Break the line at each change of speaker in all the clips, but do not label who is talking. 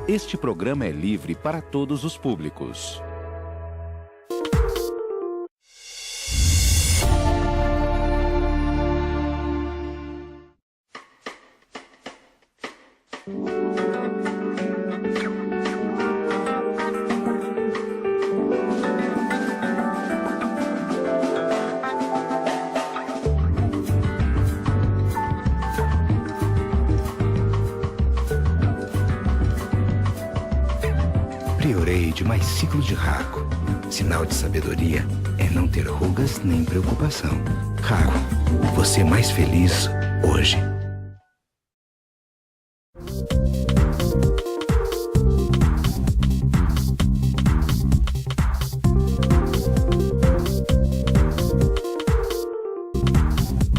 Este programa é livre para todos os públicos.
Priorei de mais ciclo de Raco. Sinal de sabedoria é não ter rugas nem preocupação. Raco, você mais feliz hoje.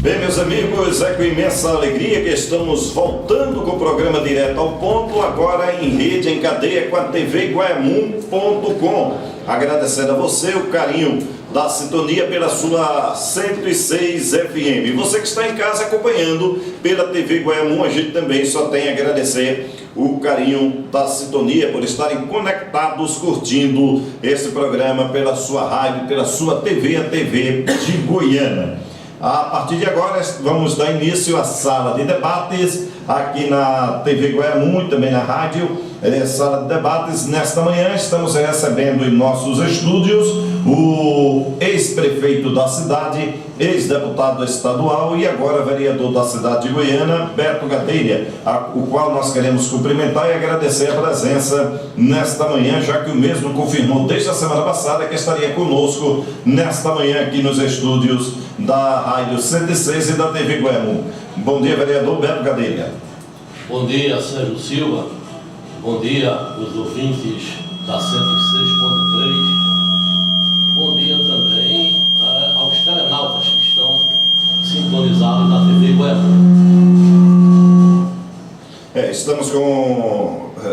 Bem, meus amigos, é com imensa alegria que estamos voltando com o programa Direto ao Ponto, agora em rede, em cadeia com a tvguaiamum.com. Agradecendo a você o carinho da sintonia pela sua 106 FM. Você que está em casa acompanhando pela TV Guaiamum, a gente também só tem a agradecer o carinho da sintonia por estarem conectados, curtindo esse programa pela sua rádio, pela sua TV, a TV de Goiânia. A partir de agora vamos dar início à sala de debates aqui na TV Guaiamum e também na rádio. Sala de debates, nesta manhã estamos recebendo em nossos estúdios o ex-prefeito da cidade, ex-deputado estadual e agora vereador da cidade de Goiânia, Beto Gadelha, o qual nós queremos cumprimentar e agradecer a presença nesta manhã, já que o mesmo confirmou desde a semana passada que estaria conosco nesta manhã aqui nos estúdios da Rádio 106 e da TV Guaiamum. Bom dia, vereador Beto Gadelha.
Bom dia, Sérgio Silva. Bom dia, os ouvintes da 106.3. Bom dia também aos telenautas que estão sintonizados na TV Guaiamum.
Estamos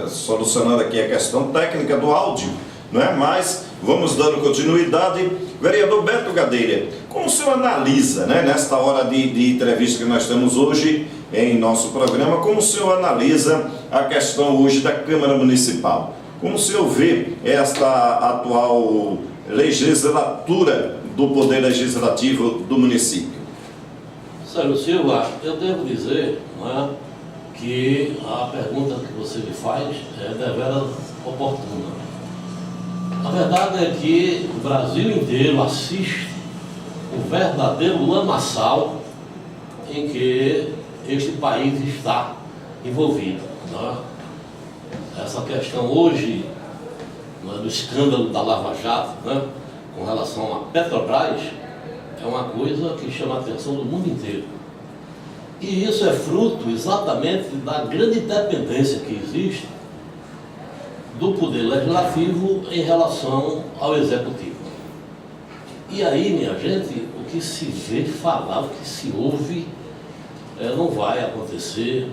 solucionando aqui a questão técnica do áudio, não é? Mas vamos dando continuidade. Vereador Beto Gadelha, como o senhor analisa, né, nesta hora de entrevista que nós temos hoje em nosso programa, como o senhor analisa a questão hoje da Câmara Municipal? Como o senhor vê esta atual legislatura do Poder Legislativo do município?
Sérgio Silva, eu devo dizer, não é, que a pergunta que você me faz é deveras oportuna. A verdade é que o Brasil inteiro assiste o verdadeiro lamaçal em que este país está envolvido. Né? Essa questão hoje, né, do escândalo da Lava Jato, né, com relação a Petrobras, é uma coisa que chama a atenção do mundo inteiro. E isso é fruto exatamente da grande dependência que existe do Poder Legislativo em relação ao Executivo. E aí, minha gente, o que se vê falar, o que se ouve, não vai acontecer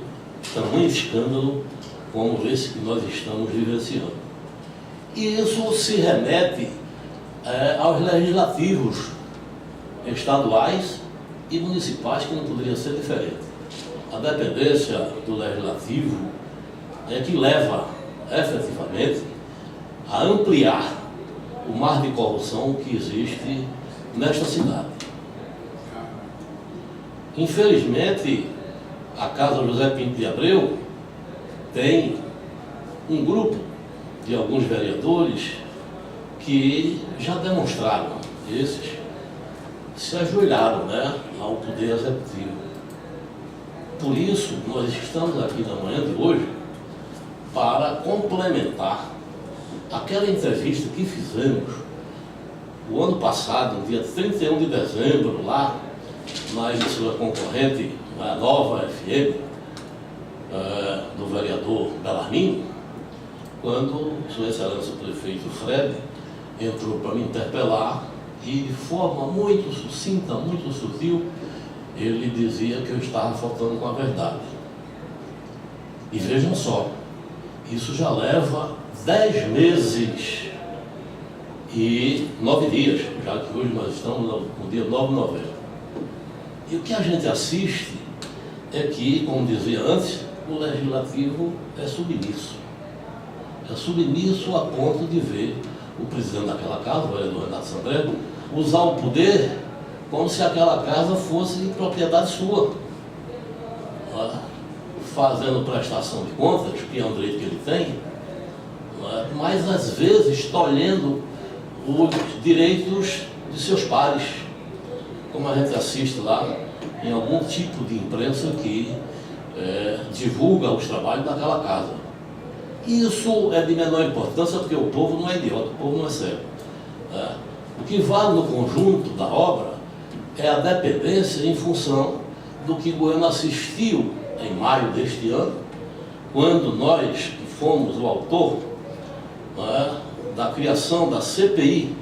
tamanho escândalo como esse que nós estamos vivenciando. E isso se remete aos legislativos estaduais e municipais, que não poderia ser diferente. A dependência do legislativo é que leva efetivamente a ampliar o mar de corrupção que existe nesta cidade. Infelizmente, a Casa José Pinto de Abreu tem um grupo de alguns vereadores que já demonstraram, esses se ajoelharam, né, ao Poder Executivo. Por isso, nós estamos aqui na manhã de hoje para complementar aquela entrevista que fizemos o ano passado, no dia 31 de dezembro, lá na emissora concorrente, na Nova FM, do vereador Belarmino, quando Sua Excelência o Prefeito Fred entrou para me interpelar e, de forma muito sucinta, muito sutil, ele dizia que eu estava faltando com a verdade. E vejam só, isso já leva 10 meses e 9 dias, já que hoje nós estamos no dia 9 de novembro. E o que a gente assiste é que, como dizia antes, o legislativo é submisso. submisso a ponto de ver o presidente daquela casa, o vereador Renato Sandré, usar o poder como se aquela casa fosse propriedade sua, fazendo prestação de contas, que é um direito que ele tem, mas às vezes tolhendo os direitos de seus pares, como a gente assiste lá em algum tipo de imprensa que divulga os trabalhos daquela casa. Isso é de menor importância porque o povo não é idiota, o povo não é cego. O que vale no conjunto da obra é a dependência em função do que Goiânia assistiu em maio deste ano, quando nós, que fomos o autor da criação da CPI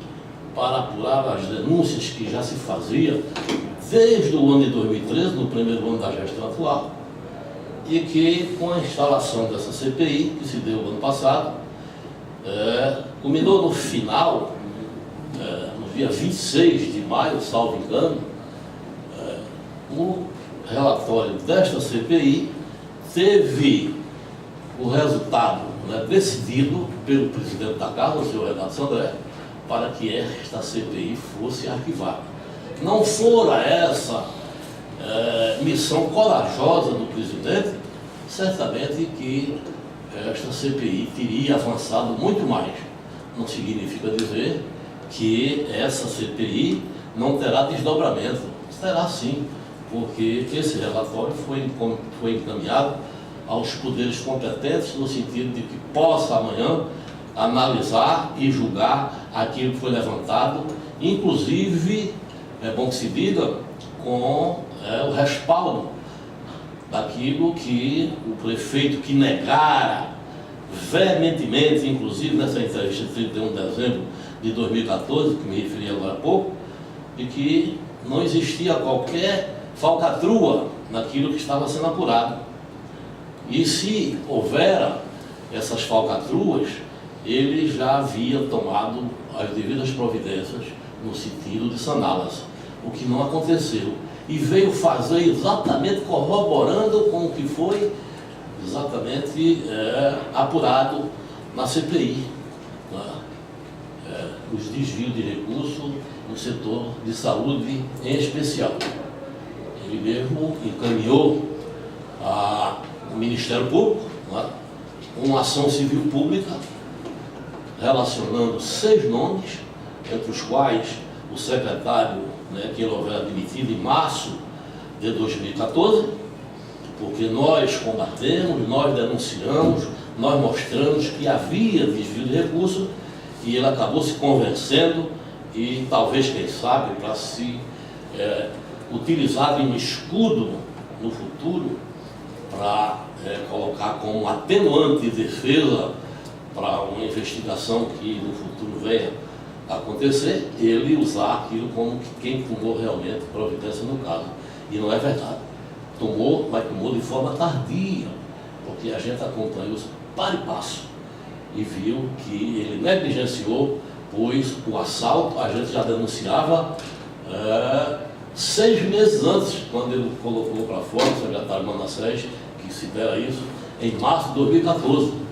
para apurar as denúncias que já se fazia desde o ano de 2013, no primeiro ano da gestão atual, e que com a instalação dessa CPI, que se deu ano passado, culminou no final, no dia 26 de maio, salvo engano, o relatório desta CPI teve o resultado decidido pelo presidente da casa, o senhor Renato Sandré, para que esta CPI fosse arquivada. Não fora essa missão corajosa do presidente, certamente que esta CPI teria avançado muito mais. Não significa dizer que essa CPI não terá desdobramento. Terá sim, porque esse relatório foi encaminhado aos poderes competentes no sentido de que possa amanhã analisar e julgar aquilo que foi levantado, inclusive, é bom que se diga, com o respaldo daquilo que o prefeito que negara veementemente, inclusive nessa entrevista de 31 de dezembro de 2014, que me referi agora há pouco, de que não existia qualquer falcatrua naquilo que estava sendo apurado. E se houvera essas falcatruas, ele já havia tomado as devidas providências no sentido de saná-las, o que não aconteceu. E veio fazer exatamente corroborando com o que foi exatamente apurado na CPI, os desvios de recursos no setor de saúde em especial. Ele mesmo encaminhou ao Ministério Público uma ação civil pública relacionando 6 nomes, entre os quais o secretário, que ele houver admitido em março de 2014, porque nós combatemos, nós denunciamos, nós mostramos que havia desvio de recursos e ele acabou se convencendo e talvez, quem sabe, para se utilizar de um escudo no futuro para colocar como atenuante de defesa para uma investigação que no futuro venha a acontecer, ele usar aquilo como quem tomou realmente providência no caso. E não é verdade. Tomou, mas tomou de forma tardia, porque a gente acompanhou isso para e passo e viu que ele negligenciou, pois o assalto a gente já denunciava 6 meses antes, quando ele colocou para fora o secretário Manassés, que se dera isso, em março de 2014.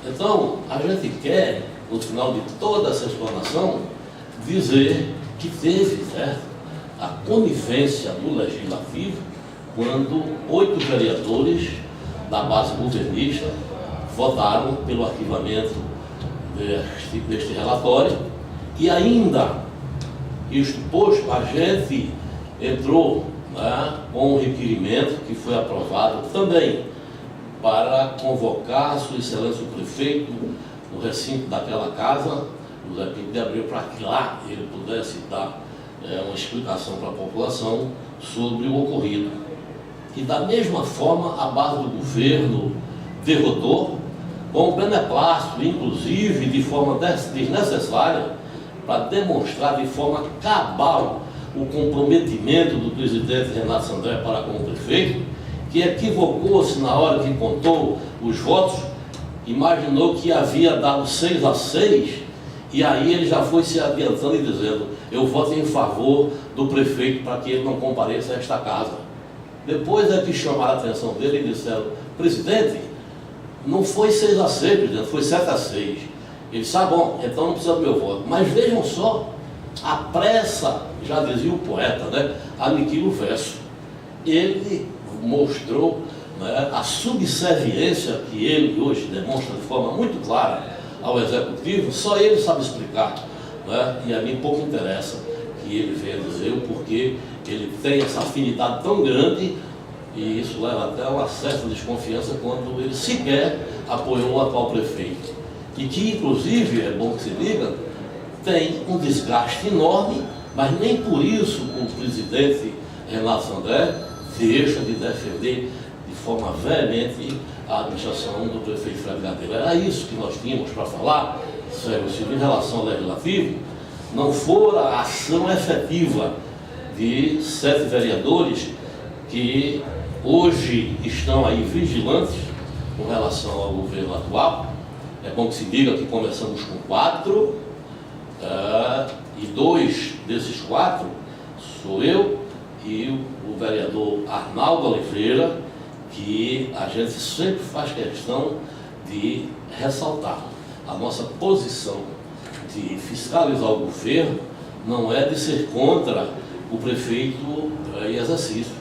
Então, a gente quer, no final de toda essa explanação, dizer que teve a conivência do Legislativo quando 8 vereadores da base governista votaram pelo arquivamento deste relatório e ainda, isto posto, a gente entrou com um requerimento que foi aprovado também para convocar Sua Excelência o Prefeito no recinto daquela casa, José Pinto de Abreu, para que lá ele pudesse dar uma explicação para a população sobre o ocorrido. E da mesma forma a base do governo derrotou, com o beneplácito, inclusive de forma desnecessária, para demonstrar de forma cabal o comprometimento do presidente Renato Sandré para com o prefeito, que equivocou-se na hora que contou os votos, imaginou que havia dado 6-6, e aí ele já foi se adiantando e dizendo: eu voto em favor do prefeito para que ele não compareça a esta casa. Depois é que chamaram a atenção dele e disseram: presidente, Não foi 6-6, presidente, foi 7-6. Ele disse, bom, então não precisa do meu voto. Mas vejam só, a pressa, já dizia o poeta, né, aniquila o verso. Ele mostrou, né, a subserviência que ele hoje demonstra de forma muito clara ao Executivo, só ele sabe explicar, né, e a mim pouco interessa que ele venha dizer o porquê ele tem essa afinidade tão grande, e isso leva até a uma certa desconfiança quando ele sequer apoiou o atual prefeito. E que, inclusive, é bom que se diga, tem um desgaste enorme, mas nem por isso o presidente Renato Sandré deixa de defender de forma veemente a administração do prefeito Fred Gadelha. Era isso que nós tínhamos para falar, Sérgio Silva, em relação ao Legislativo. Não fora a ação efetiva de 7 vereadores que hoje estão aí vigilantes com relação ao governo atual. É bom que se diga que começamos com 4, e 2 desses 4 sou eu e o vereador Arnaldo Oliveira, que a gente sempre faz questão de ressaltar. A nossa posição de fiscalizar o governo não é de ser contra o prefeito em exercício.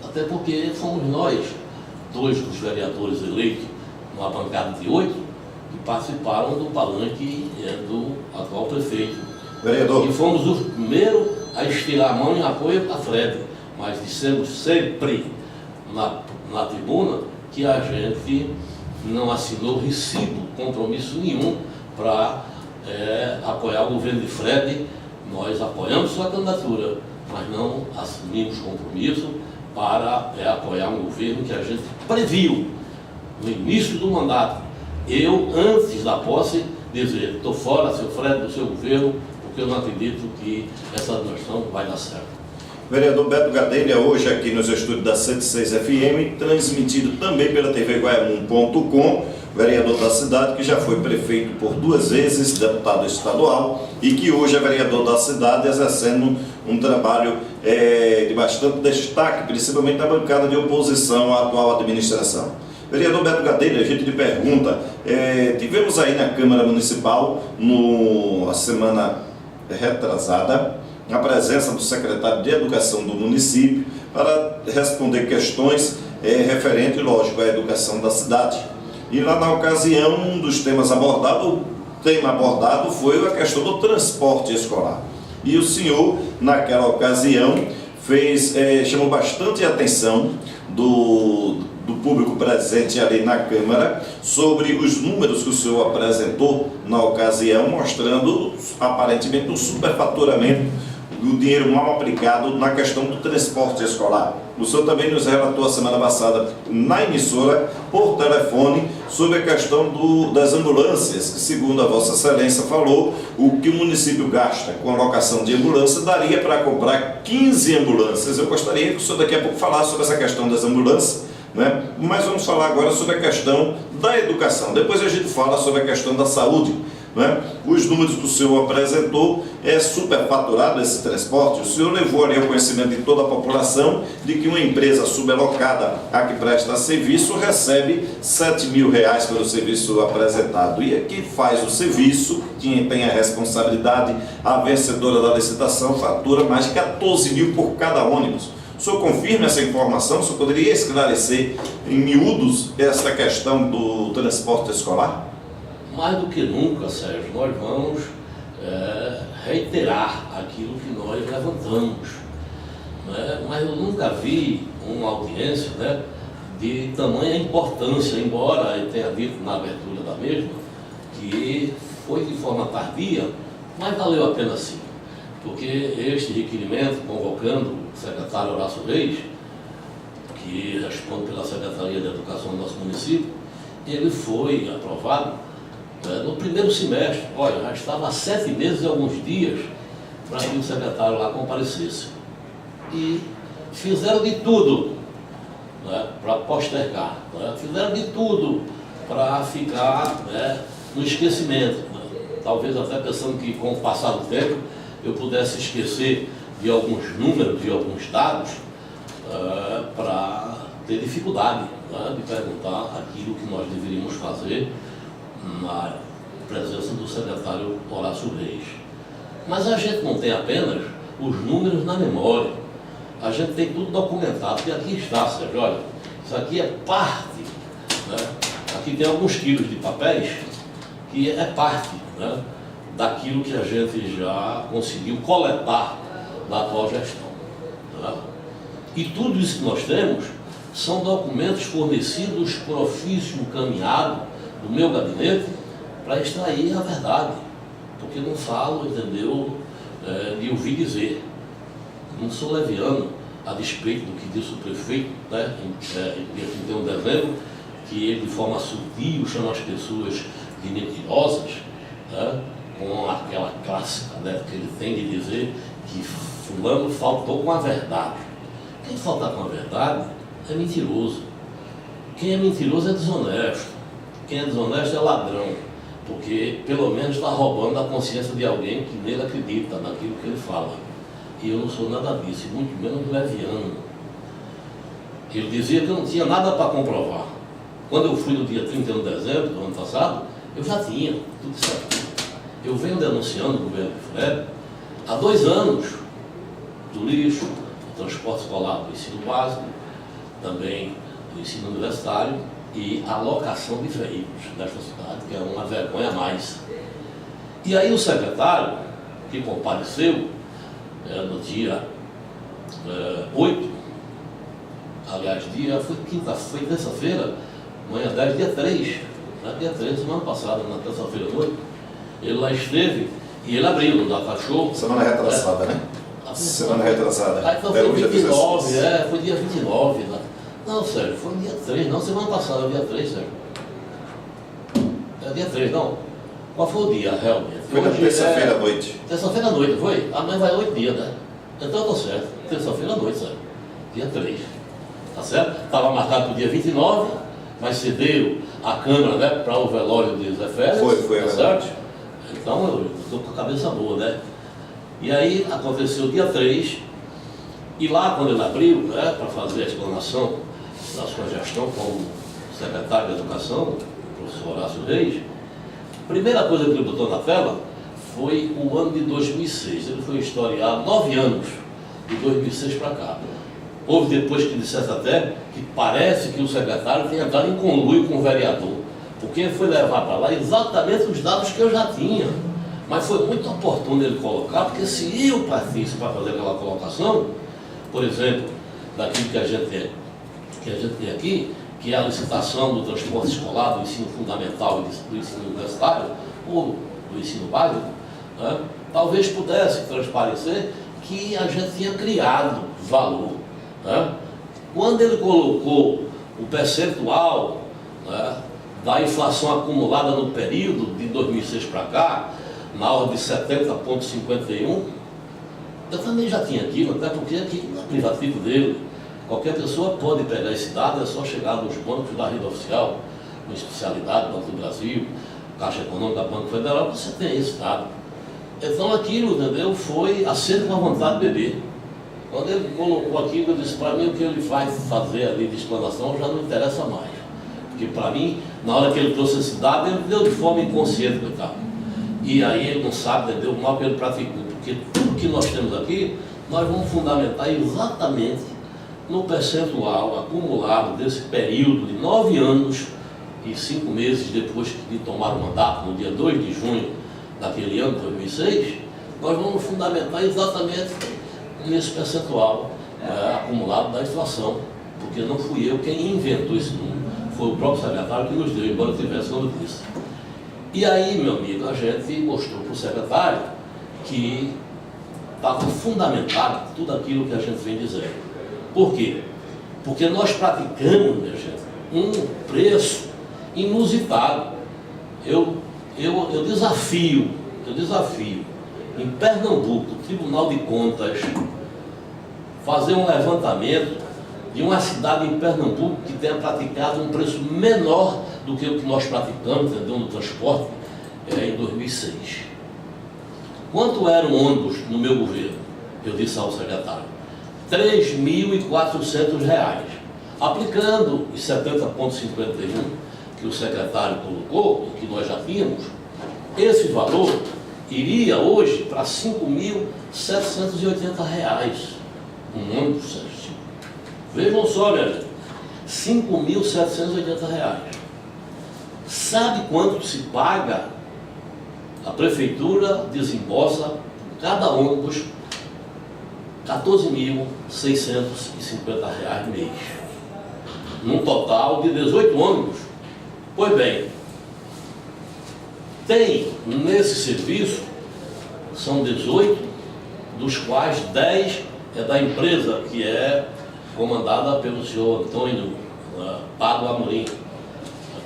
Até porque fomos nós, 2 dos vereadores eleitos numa bancada de 8, que participaram do palanque do atual prefeito.
Vereador.
E fomos os primeiros a estirar a mão em apoio a Fred, mas dissemos sempre na tribuna que a gente não assinou recibo, compromisso nenhum para apoiar o governo de Fred. Nós apoiamos sua candidatura, mas não assumimos compromisso para apoiar um governo que a gente previu no início do mandato. Eu, antes da posse, dizer, estou fora, seu Fred, do seu governo, porque eu não acredito que essa administração vai dar certo.
Vereador Beto Gadelha, hoje aqui nos estúdios da 106 FM, transmitido também pela TV Guaiamum.com, vereador da cidade, que já foi prefeito por 2 vezes, deputado estadual, e que hoje é vereador da cidade, exercendo um trabalho de bastante destaque, principalmente na bancada de oposição à atual administração. Vereador Beto Gadelha, a gente lhe pergunta, tivemos aí na Câmara Municipal, na semana retrasada, a presença do secretário de Educação do município para responder questões referentes, lógico, à educação da cidade. E lá na ocasião, um dos temas abordados, o tema abordado foi a questão do transporte escolar. E o senhor, naquela ocasião, chamou bastante atenção do público presente ali na Câmara sobre os números que o senhor apresentou na ocasião, mostrando aparentemente um superfaturamento do dinheiro mal aplicado na questão do transporte escolar. O senhor também nos relatou a semana passada na emissora, por telefone, sobre a questão das ambulâncias, que segundo a Vossa Excelência falou, o que o município gasta com a locação de ambulância daria para comprar 15 ambulâncias. Eu gostaria que o senhor daqui a pouco falasse sobre essa questão das ambulâncias, né? Mas vamos falar agora sobre a questão da educação. Depois a gente fala sobre a questão da saúde. Né? Os números que o senhor apresentou, superfaturado esse transporte. O senhor levou ali ao conhecimento de toda a população de que uma empresa subalocada a que presta serviço recebe R$7.000 pelo serviço apresentado. E aqui faz o serviço, quem tem a responsabilidade, a vencedora da licitação, fatura mais de 14 mil por cada ônibus. O senhor confirma essa informação? O senhor poderia esclarecer em miúdos essa questão do transporte escolar?
Mais do que nunca, Sérgio, nós vamos reiterar aquilo que nós levantamos. Né? Mas eu nunca vi uma audiência, né, de tamanha importância, embora eu tenha dito na abertura da mesma, que foi de forma tardia, mas valeu a pena sim. Porque este requerimento, convocando o secretário Horácio Reis, que responde pela Secretaria de Educação do nosso município, ele foi aprovado no primeiro semestre. Olha, já estava há 7 meses e alguns dias para que o secretário lá comparecesse. E fizeram de tudo, né, para postergar, né, fizeram de tudo para ficar, né, no esquecimento. Né. Talvez até pensando que com o passar do tempo eu pudesse esquecer de alguns números, de alguns dados, para ter dificuldade. né, de perguntar aquilo que nós deveríamos fazer na presença do secretário Horácio Reis. Mas a gente não tem apenas os números na memória, a gente tem tudo documentado, e aqui está, Sérgio, olha, isso aqui é parte, né? Aqui tem alguns quilos de papéis, que é parte, né, daquilo que a gente já conseguiu coletar da atual gestão. Né? E tudo isso que nós temos são documentos fornecidos por ofício encaminhado do meu gabinete para extrair a verdade, porque não falo, entendeu, de ouvir dizer. Não sou leviano a despeito do que disse o prefeito, né, em dia 31 de dezembro, que ele de forma sutil chama as pessoas de mentirosas, né, com aquela clássica, né, que ele tem de dizer que fulano faltou com a verdade. Quem faltar com a verdade é mentiroso. Quem é mentiroso é desonesto. Quem é desonesto é ladrão, porque pelo menos está roubando a consciência de alguém que nele acredita, naquilo que ele fala. E eu não sou nada disso, muito menos leviano. Ele dizia que eu não tinha nada para comprovar. Quando eu fui no dia 31 de dezembro do ano passado, eu já tinha tudo certo. Eu venho denunciando o governo de Fred há 2 anos do lixo, do transporte escolar do ensino básico, também do ensino universitário e a locação de veículos nesta cidade, que é uma vergonha a mais. E aí o secretário, que compareceu no dia 8, aliás, foi quinta-feira, terça-feira, amanhã 10, dia 3, né, dia 3, semana passada, na terça-feira à noite, ele lá esteve e ele abriu, não dá cachorro.
Semana retrasada, né? Semana retrasada.
Então foi 29, foi dia 29. Né? Não, Sérgio, foi dia 3, não, semana passada, dia 3, Sérgio. É dia 3, não. Qual foi o dia, realmente?
Foi na terça-feira à noite.
Terça-feira à noite, foi? Amanhã vai 8 dias, né? Então eu tô certo. Terça-feira à noite, Sérgio. Dia 3. Tá certo? Estava marcado para o dia 29, mas cedeu a Câmara, né, para o velório de Zé Félix.
Foi,
tá certo? Então eu estou com a cabeça boa, né? E aí aconteceu o dia 3, e lá quando ele abriu, né, para fazer a explanação da sua gestão como secretário de Educação, o professor Horácio Reis, a primeira coisa que ele botou na tela foi o ano de 2006. Ele foi historiar 9 anos, de 2006 para cá. Houve depois que dissesse até que parece que o secretário tem entrado em conluio com o vereador, porque ele foi levar para lá exatamente os dados que eu já tinha. Mas foi muito oportuno ele colocar, porque se eu partisse para fazer aquela colocação, por exemplo, daquilo que a gente tem aqui, que é a licitação do transporte escolar, do ensino fundamental e do ensino universitário, ou do ensino básico, né, talvez pudesse transparecer que a gente tinha criado valor. Né? Quando ele colocou o percentual, né, da inflação acumulada no período de 2006 para cá, na ordem de 70,51, eu também já tinha aquilo, até porque aqui no privativo dele, qualquer pessoa pode pegar esse dado, é só chegar nos bancos da rede oficial, com especialidade, Banco do Brasil, Caixa Econômica, Banco Federal, você tem esse dado. Então aquilo, entendeu, foi aceito com a vontade de beber. Quando ele colocou aquilo, eu disse, para mim o que ele vai fazer ali de explanação já não interessa mais. Porque para mim, na hora que ele trouxe esse dado, ele deu de forma inconsciente, coitado. E aí ele não sabe, entendeu, o mal que ele praticou. Porque tudo que nós temos aqui, nós vamos fundamentar exatamente no percentual acumulado desse período de 9 anos e 5 meses depois de tomar o mandato, no dia 2 de junho daquele ano, 2006, nós vamos fundamentar exatamente nesse percentual acumulado da inflação, porque não fui eu quem inventou esse número, foi o próprio secretário que nos deu, embora eu tivesse como disse. E aí, meu amigo, a gente mostrou para o secretário que estava fundamentado tudo aquilo que a gente vem dizendo. Por quê? Porque nós praticamos, minha gente, um preço inusitado. Eu desafio em Pernambuco, o Tribunal de Contas, fazer um levantamento de uma cidade em Pernambuco que tenha praticado um preço menor do que o que nós praticamos, entendeu, no transporte em 2006. Quanto era um ônibus no meu governo? Eu disse ao secretário, R$ 3.400. Aplicando os 70,51 que o secretário colocou, que nós já tínhamos, esse valor iria hoje para R$ 5.780 um ônibus certinho. Vejam só, minha gente, R$ 5.780. Sabe quanto se paga? A prefeitura desembolsa por cada ônibus R$ 14.650 mês. Num total de 18 ônibus. Pois bem, tem nesse serviço, são 18, dos quais 10 é da empresa que é comandada pelo senhor Antônio Pado Amorim,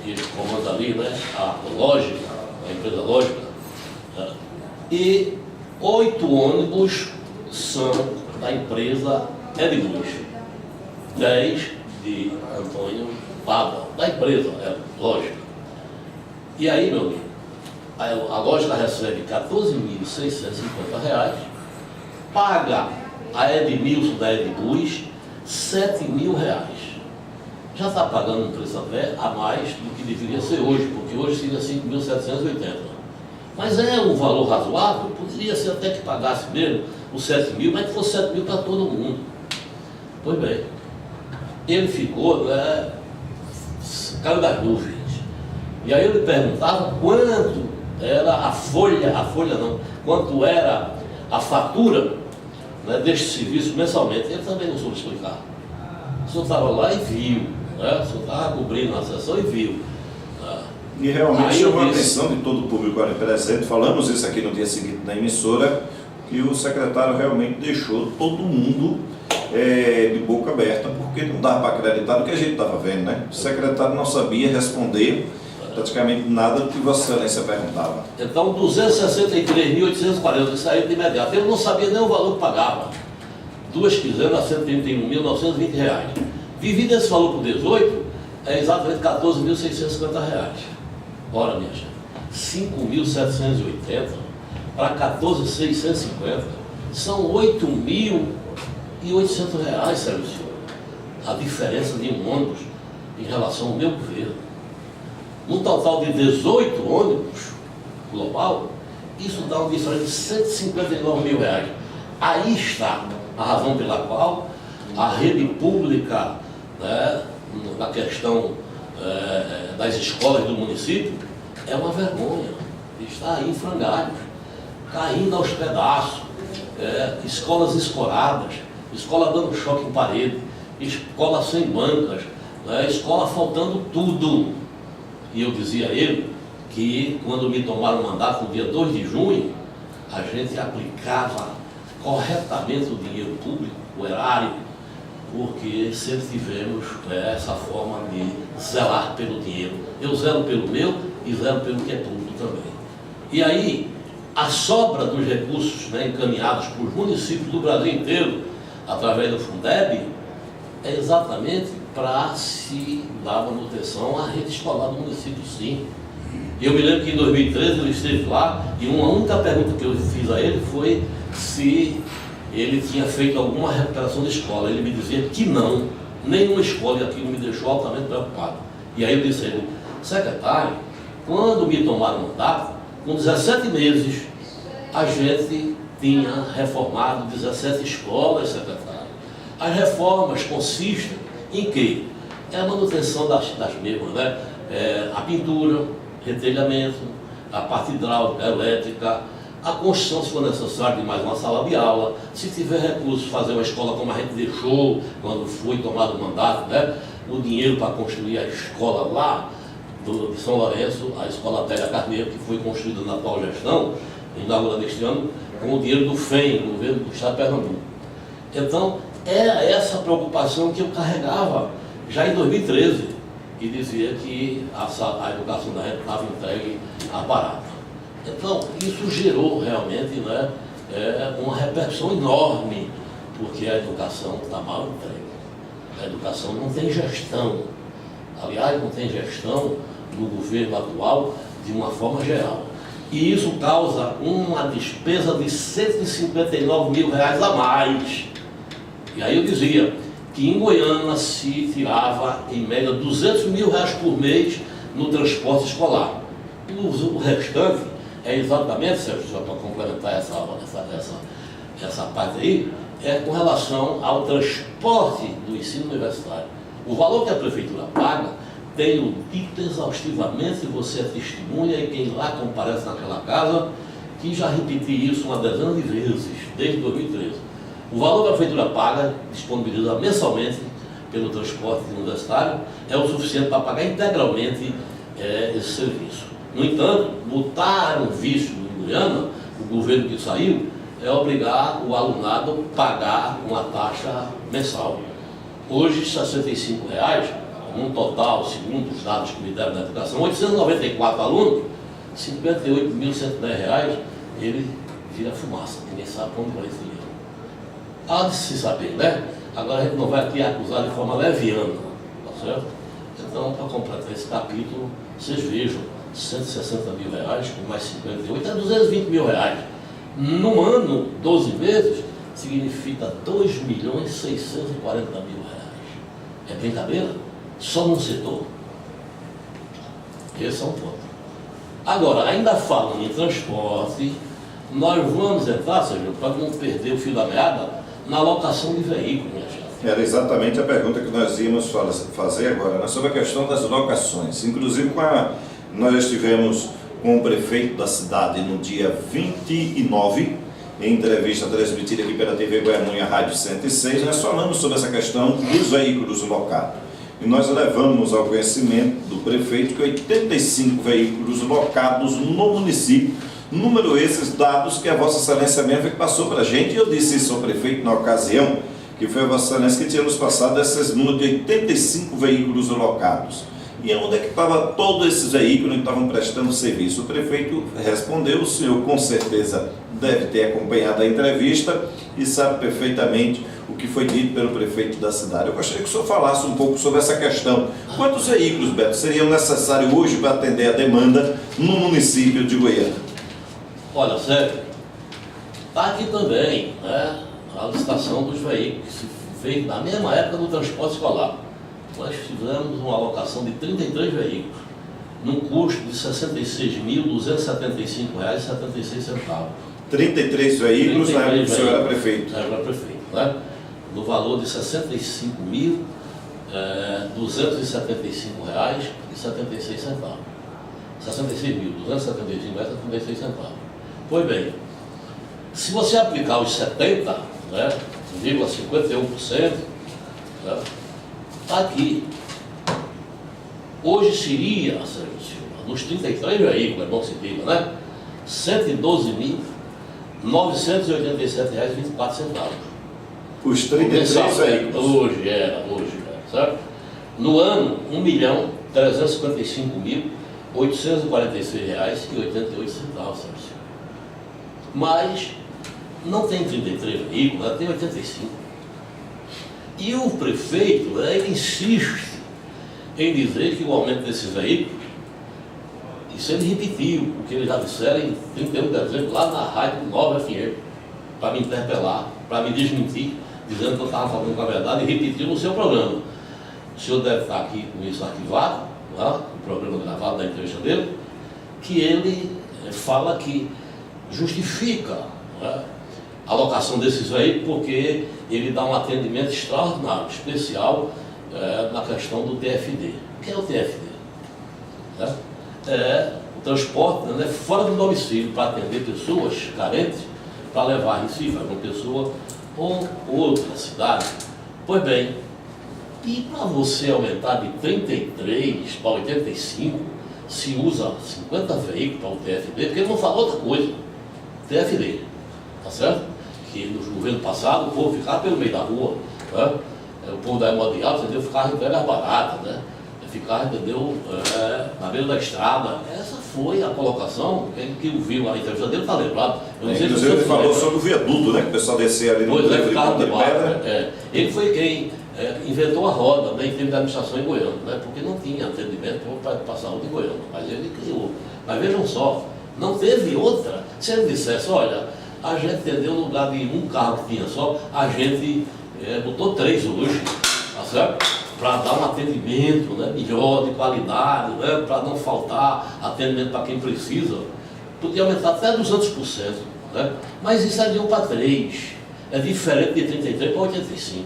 que comanda ali, né, a Lógica, a empresa Lógica, e 8 ônibus são da empresa Ediluz, 10 de Antônio Pado, da empresa Lógica. E aí, meu amigo, a Lógica recebe R$ 14.650, paga a Edmilson da Ediluz R$ 7.000. Já está pagando um preço até a mais do que deveria ser hoje, porque hoje seria 5.780. Mas é um valor razoável, poderia ser até que pagasse mesmo os 7.000, mas que fosse 7.000 para todo mundo. Pois bem, ele ficou, né, caiu das nuvens. E aí eu lhe perguntava quanto era a folha não, quanto era a fatura, né, deste serviço mensalmente. Ele também não soube explicar. O senhor estava lá e viu, né? O senhor estava cobrindo a sessão e viu.
E realmente chamou a atenção de todo o público ali presente. Falamos isso aqui no dia seguinte na emissora, que o secretário realmente deixou todo mundo de boca aberta, porque não dava para acreditar no que a gente estava vendo, né? O secretário não sabia responder praticamente nada do que Vossa Excelência perguntava.
Então, 263.840, isso aí de imediato. Eu não sabia nem o valor que pagava. 2 quinzenas a R$ 131.920. Dividido esse valor por 18, é exatamente R$ 14.650. Ora, minha gente, 5.780 para 14.650 são R$ 8.800, Sérgio Senhor. A diferença de um ônibus em relação ao meu governo. No total de 18 ônibus global, isso dá uma diferença de R$ 159.000. Aí está a razão pela qual a rede pública, né, na questão das escolas do município, é uma vergonha. Está aí em frangalhos, caindo aos pedaços, escolas escoradas, escola dando choque em parede, escola sem bancas, né, escola faltando tudo. E eu dizia a ele que quando me tomaram o mandato no dia 2 de junho, a gente aplicava corretamente o dinheiro público, o erário, porque sempre tivemos essa forma de zelar pelo dinheiro. Eu zelo pelo meu e zelo pelo que é público também. E aí, a sobra dos recursos, né, encaminhados para os municípios do Brasil inteiro, através do Fundeb, é exatamente para se dar manutenção à rede escolar do município, sim. Eu me lembro que em 2013 ele esteve lá e uma única pergunta que eu fiz a ele foi se ele tinha feito alguma recuperação de escola. Ele me dizia que não, nenhuma escola, e aquilo me deixou altamente preocupado. E aí eu disse a ele: secretário, quando me tomaram o mandato, com 17 meses, a gente tinha reformado 17 escolas, secretário. As reformas consistem em quê? É a manutenção das mesmas, né? A pintura, retelhamento, a parte hidráulica, elétrica, a construção, se for necessário, de mais uma sala de aula, se tiver recursos, fazer uma escola como a gente deixou quando foi tomado o mandato, né? O dinheiro para construir a escola lá de São Lourenço, a escola Télia Carneiro, que foi construída na atual gestão, inaugurada este ano, com o dinheiro do FEM, do governo do Estado de Pernambuco. Então, era essa preocupação que eu carregava já em 2013, e dizia que a educação da gente estava entregue à barata. Então, isso gerou realmente, né, uma repercussão enorme, porque a educação está mal entregue. A educação não tem gestão. Aliás, não tem gestão no governo atual de uma forma geral. E isso causa uma despesa de R$ 159.000 a mais. E aí eu dizia, que em Goiânia se tirava, em média, R$200 mil por mês no transporte escolar. O restante é exatamente, Sérgio, só para complementar essa parte aí, é com relação ao transporte do ensino universitário. O valor que a prefeitura paga, tenho dito exaustivamente, você é testemunha e quem lá comparece naquela casa, que já repeti isso uma dezena de vezes, desde 2013. O valor que a prefeitura paga, disponibiliza mensalmente pelo transporte universitário, é o suficiente para pagar integralmente esse serviço. No entanto, botaram vício em Goiânia, o governo que saiu, é obrigar o alunado a pagar uma taxa mensal. Hoje, R$ 65, num total, segundo os dados que me deram na educação, 894 alunos, R$ 58.110, ele vira fumaça, ninguém sabe para onde vai esse dinheiro. Há de se saber, né? Agora a gente não vai aqui acusar de forma leviana, tá certo? Então, para completar esse capítulo, vocês vejam, R$ 160 mil, com mais 58, é R$ 220 mil. No ano, 12 meses, significa R$ 2.640.000. É brincadeira? Só num setor. Esse é um ponto. Agora, ainda falando em transporte, nós vamos entrar, Sérgio, para não perder o fio da meada, na locação de veículos, minha gente.
Era exatamente a pergunta que nós íamos fazer agora, né, sobre a questão das locações. Inclusive, nós estivemos com o prefeito da cidade no dia 29, em entrevista transmitida aqui pela TV Goiânia Rádio 106, nós falamos sobre essa questão dos veículos locados. E nós levamos ao conhecimento do prefeito que 85 veículos locados no município, número esses dados que a Vossa Excelência mesmo que passou para a gente, e eu disse isso ao prefeito na ocasião, que foi a Vossa Excelência que tinha nos passado esses números de 85 veículos locados. E onde é que estavam todos esses veículos que estavam prestando serviço? O prefeito respondeu, o senhor com certeza deve ter acompanhado a entrevista e sabe perfeitamente o que foi dito pelo prefeito da cidade. Eu gostaria que o senhor falasse um pouco sobre essa questão. Quantos veículos, Beto, seriam necessários hoje para atender a demanda no município de Goiânia?
Olha, Sérgio, está aqui também, né, a licitação dos veículos, que se fez na mesma época do transporte escolar. Nós fizemos uma alocação de 33 veículos, num custo de R$ 66.275,76.
33 veículos na época que o senhor era prefeito.
Era prefeito, né? No valor de R$ 65.275,76. R$ 66.275,76. Pois bem, se você aplicar os 70,51%, né, está aqui. Hoje seria, Sérgio Silva, nos 33 veículos, é bom se diga, né? R$ 112.987,24.
Os 33 veículos.
Hoje era, certo? No ano, R$ 1.355.846,88, Sérgio. Mas não tem 33 veículos, tem 85. E o prefeito, ele insiste em dizer que o aumento desses veículos, isso ele repetiu, o que ele já disseram em 31 de dezembro, lá na Rádio Nova FM, para me interpelar, para me desmentir, dizendo que eu estava falando com a verdade, e repetiu no seu programa. O senhor deve estar aqui com isso arquivado, lá, o programa gravado da entrevista dele, que ele fala que justifica, né, a alocação desses veículos porque ele dá um atendimento extraordinário, especial, na questão do TFD. O que é o TFD? Né? É o transporte, né, fora do domicílio para atender pessoas carentes, para levar a Recife, uma pessoa ou outra cidade. Pois bem, e para você aumentar de 33 para 85, se usa 50 veículos para o TFD, porque ele não falou outra coisa. TFD, tá certo? Que no governo passado o povo ficava pelo meio da rua, né? O povo da Hemodial, entendeu? Ficava em entregas baratas, né? Ficava, entendeu? Na beira da estrada. Essa foi a colocação. Quem viu a entrevista dele está lembrado.
Inclusive ele falou sobre o viaduto, né? Que o pessoal descia ali no
Ponta de
Pedra.
Ele foi quem inventou a roda, né, em termos de administração em Goiânia, né? Porque não tinha atendimento para a saúde em Goiânia. Mas ele criou. Mas vejam só, não teve outra. Se ele dissesse, olha, a gente entendeu no lugar de um carro que tinha só, a gente botou 3 hoje. certo? Para dar um atendimento, né, melhor, de qualidade, né, para não faltar atendimento para quem precisa, podia aumentar até 200%. Né? Mas isso é de 1 para 3, é diferente de 33 para 85.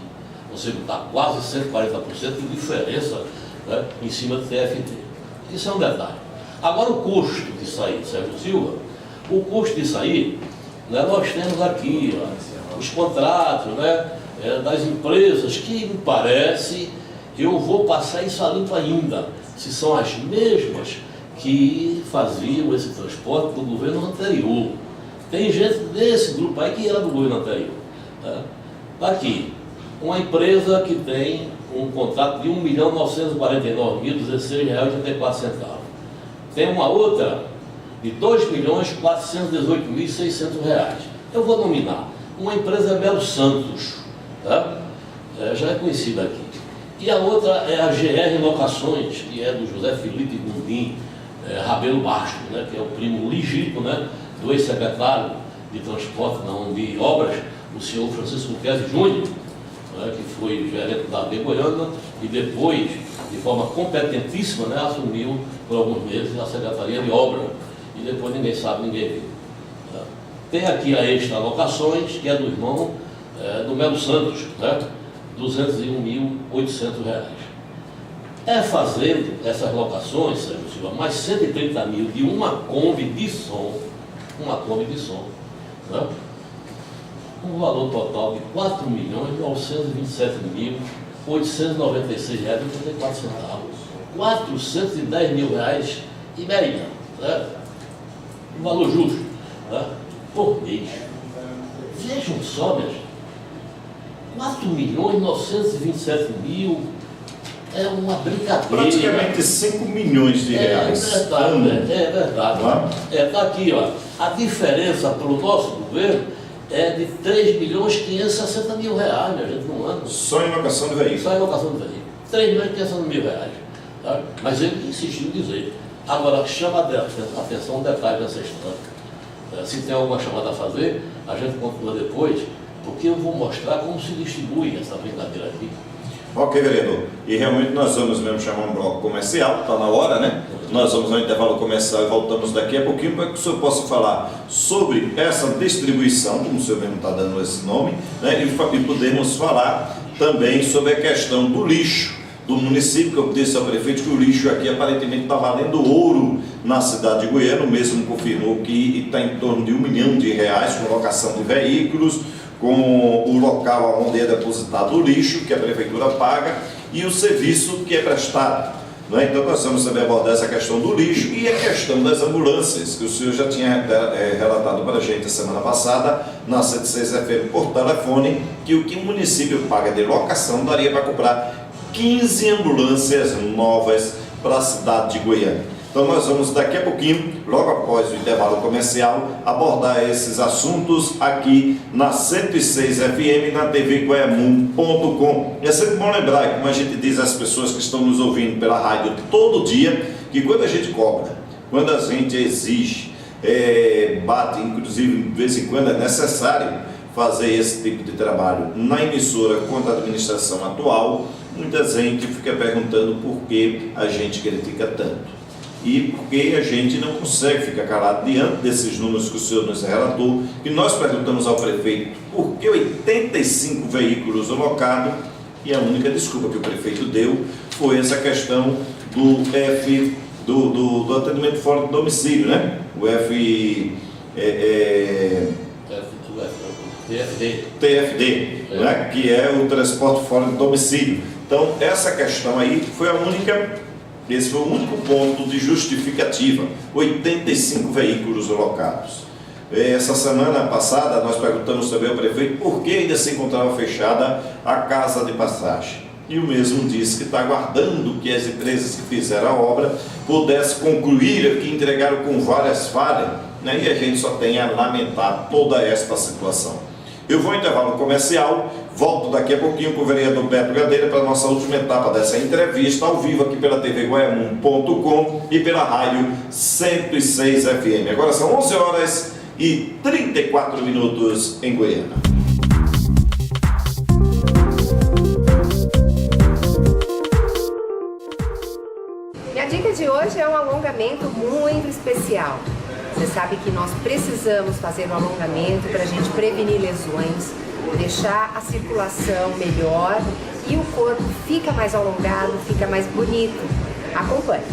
Você está quase 140% de diferença, né, em cima do TFT. Isso é um detalhe. Agora o custo disso aí, Sérgio Silva, o custo disso aí, né, nós temos aqui ó, os contratos, né, das empresas que me parece, eu vou passar isso a limpo ainda, se são as mesmas que faziam esse transporte do governo anterior. Tem gente desse grupo aí que era do governo anterior. Tá? Aqui, uma empresa que tem um contrato de R$ 1.949.016,84. Tem uma outra de R$ 2.418.600. Eu vou nominar. Uma empresa é Belo Santos, tá? Já é conhecida aqui. E a outra é a GR Locações, que é do José Felipe Gondim Rabelo Basto, né? Que é o primo legítimo, né, do ex-secretário de Transporte, não de Obras, o senhor Francisco Luquezzi Júnior, né, que foi gerente da AB Goiânia e depois, de forma competentíssima, né, assumiu por alguns meses a Secretaria de Obras. E depois ninguém sabe, ninguém viu. Tá? Tem aqui a Extra Locações, que é do irmão do Melo Santos, né, R$ 201.800. É fazendo essas locações, Sérgio Silva, mais 130 mil de uma Kombi de som, né? Um valor total de R$ 4.927.896,84. R$ 410.000 e meio, né? Um valor justo, né, por mês. Vejam só, minha gente. R$ 4.927.000 é uma brincadeira.
Praticamente 5 milhões de reais.
É verdade. Está aqui, ó. A diferença para o nosso governo é de R$ 3.560.000, minha gente, no ano.
Só em locação de veículo.
Só em locação de veículo. R$ 3.560.000. Tá? Mas ele insistiu em dizer. Agora, chama a atenção um detalhe nessa história. Se tem alguma chamada a fazer, a gente continua depois, porque eu vou mostrar como se distribui essa brincadeira aqui.
Ok, vereador. E realmente nós vamos mesmo chamar um bloco comercial, está na hora, né? Nós vamos ao intervalo comercial e voltamos daqui a pouquinho para que o senhor possa falar sobre essa distribuição, como o senhor mesmo está dando esse nome, né? E podemos falar também sobre a questão do lixo do município, que eu disse ao prefeito que o lixo aqui aparentemente está valendo ouro na cidade de Goiânia, o mesmo confirmou que está em torno de R$ 1 milhão com locação de veículos, com o local onde é depositado o lixo, que a prefeitura paga, e o serviço que é prestado. Né? Então nós vamos também abordar essa questão do lixo e a questão das ambulâncias, que o senhor já tinha relatado para a gente a semana passada, na 106 FM por telefone, que o que o município paga de locação daria para comprar 15 ambulâncias novas para a cidade de Goiânia. Então nós vamos daqui a pouquinho, logo após o intervalo comercial, abordar esses assuntos aqui na 106 FM, na tvgoiamum.com. E é sempre bom lembrar, como a gente diz às pessoas que estão nos ouvindo pela rádio todo dia, que quando a gente cobra, quando a gente exige, bate, inclusive de vez em quando é necessário fazer esse tipo de trabalho na emissora quanto à administração atual, muita gente fica perguntando por que a gente critica tanto. E porque a gente não consegue ficar calado diante desses números que o senhor nos relatou, e nós perguntamos ao prefeito por que 85 veículos alocados, e a única desculpa que o prefeito deu foi essa questão do atendimento fora do domicílio, né? O TFD, né? Que é o transporte fora do domicílio. Então, essa questão aí foi a única. Esse foi o único ponto de justificativa, 85 veículos alocados. Essa semana passada nós perguntamos também ao prefeito por que ainda se encontrava fechada a casa de passagem. E o mesmo disse que está aguardando que as empresas que fizeram a obra pudessem concluir, que entregaram com várias falhas, né? E a gente só tem a lamentar toda esta situação. Eu vou ao intervalo comercial, volto daqui a pouquinho com o vereador Beto Gadeira para a nossa última etapa dessa entrevista, ao vivo aqui pela tvgoiamum.com e pela rádio 106 FM. Agora são 11h34 em Goiânia.
hoje é um alongamento muito especial. Você sabe que nós precisamos fazer um alongamento para a gente prevenir lesões, deixar a circulação melhor e o corpo fica mais alongado, fica mais bonito. Acompanhe.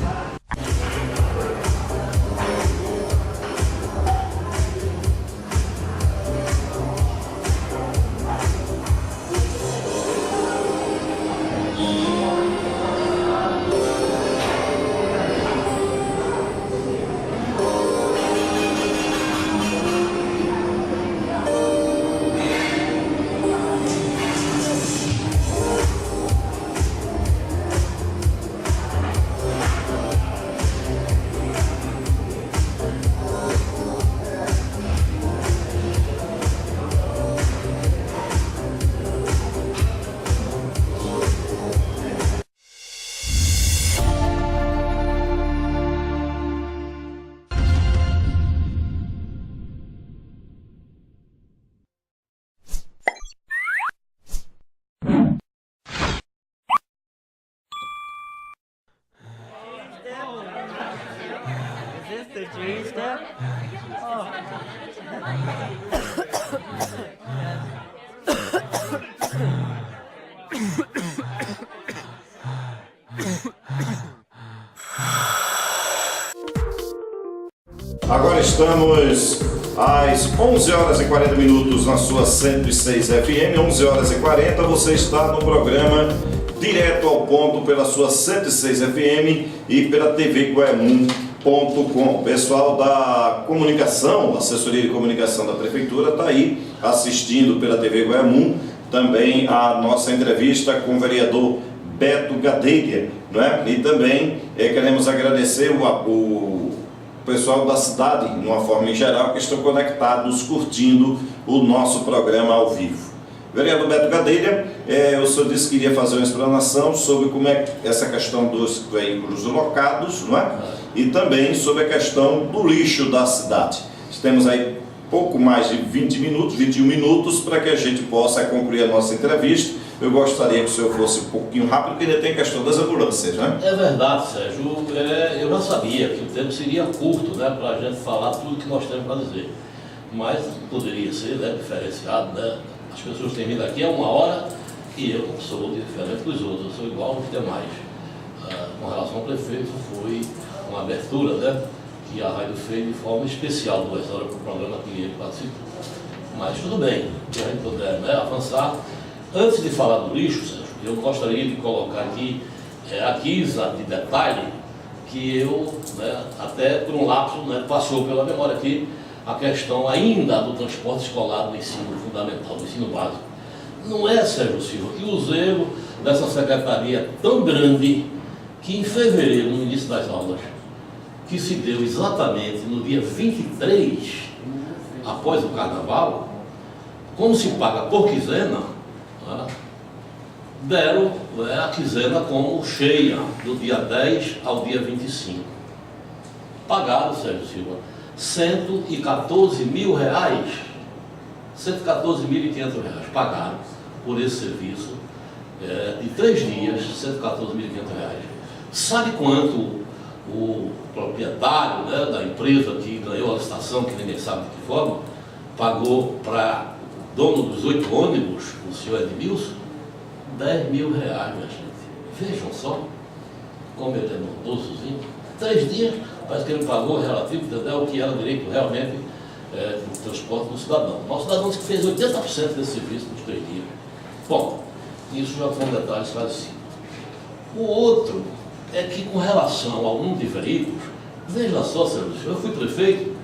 Agora estamos às 11 horas e 40 minutos na sua 106 FM, 11 horas e 40, você está no programa Direto ao Ponto pela sua 106 FM e pela tvguaiamum.com. Pessoal da comunicação, assessoria de comunicação da Prefeitura está aí assistindo pela TV Guaiamum também a nossa entrevista com o vereador Beto Gadelha, não é? E também queremos agradecer o pessoal da cidade, de uma forma em geral, que estão conectados, curtindo o nosso programa ao vivo. Vereador Beto Gadelha, o senhor disse que iria fazer uma explanação sobre como é essa questão dos veículos locados, não é? E também sobre a questão do lixo da cidade. Temos aí pouco mais de 20 minutos, 21 minutos, para que a gente possa concluir a nossa entrevista. Eu gostaria que o senhor fosse um pouquinho rápido, porque ainda tem a questão das ambulâncias, né?
É verdade, Sérgio. Eu já sabia que o tempo seria curto, né, para a gente falar tudo que nós temos para dizer. Mas poderia ser, né, diferenciado, né? As pessoas têm vindo aqui há 1 hora e eu não sou diferente dos outros, eu sou igual aos demais. Com relação ao prefeito, foi uma abertura, né, que a rádio fez de forma especial, 2 horas para o programa que ele participou. Mas tudo bem, se a gente puder, né, avançar. Antes de falar do lixo, Sérgio, eu gostaria de colocar aqui a guisa de detalhe que eu, né, até por um lapso, né, passou pela memória aqui a questão ainda do transporte escolar do ensino fundamental, do ensino básico. Não é, Sérgio Silva, que o zelo dessa secretaria é tão grande que em fevereiro, no início das aulas, que se deu exatamente no dia 23, após o carnaval, como se paga por quinzena, deram, né, a quinzena como cheia, do dia 10 ao dia 25. Pagaram, Sérgio Silva, R$114 mil, R$114.500 pagaram por esse serviço de 3 dias, R$114.500. Sabe quanto o proprietário, né, da empresa que ganhou a licitação, que ninguém sabe de que forma, pagou para dono dos 8 ônibus, o senhor Edmilson? R$10 mil, minha gente. Vejam só como ele é bondosozinho. 3 dias, parece que ele pagou relativo, entendeu? O que era direito realmente do transporte do cidadão. O cidadão disse que fez 80% desse serviço nos 3 dias. Bom, isso já foi um detalhe esclarecido. O outro é que, com relação ao número de veículos, veja só, Sérgio, eu fui prefeito,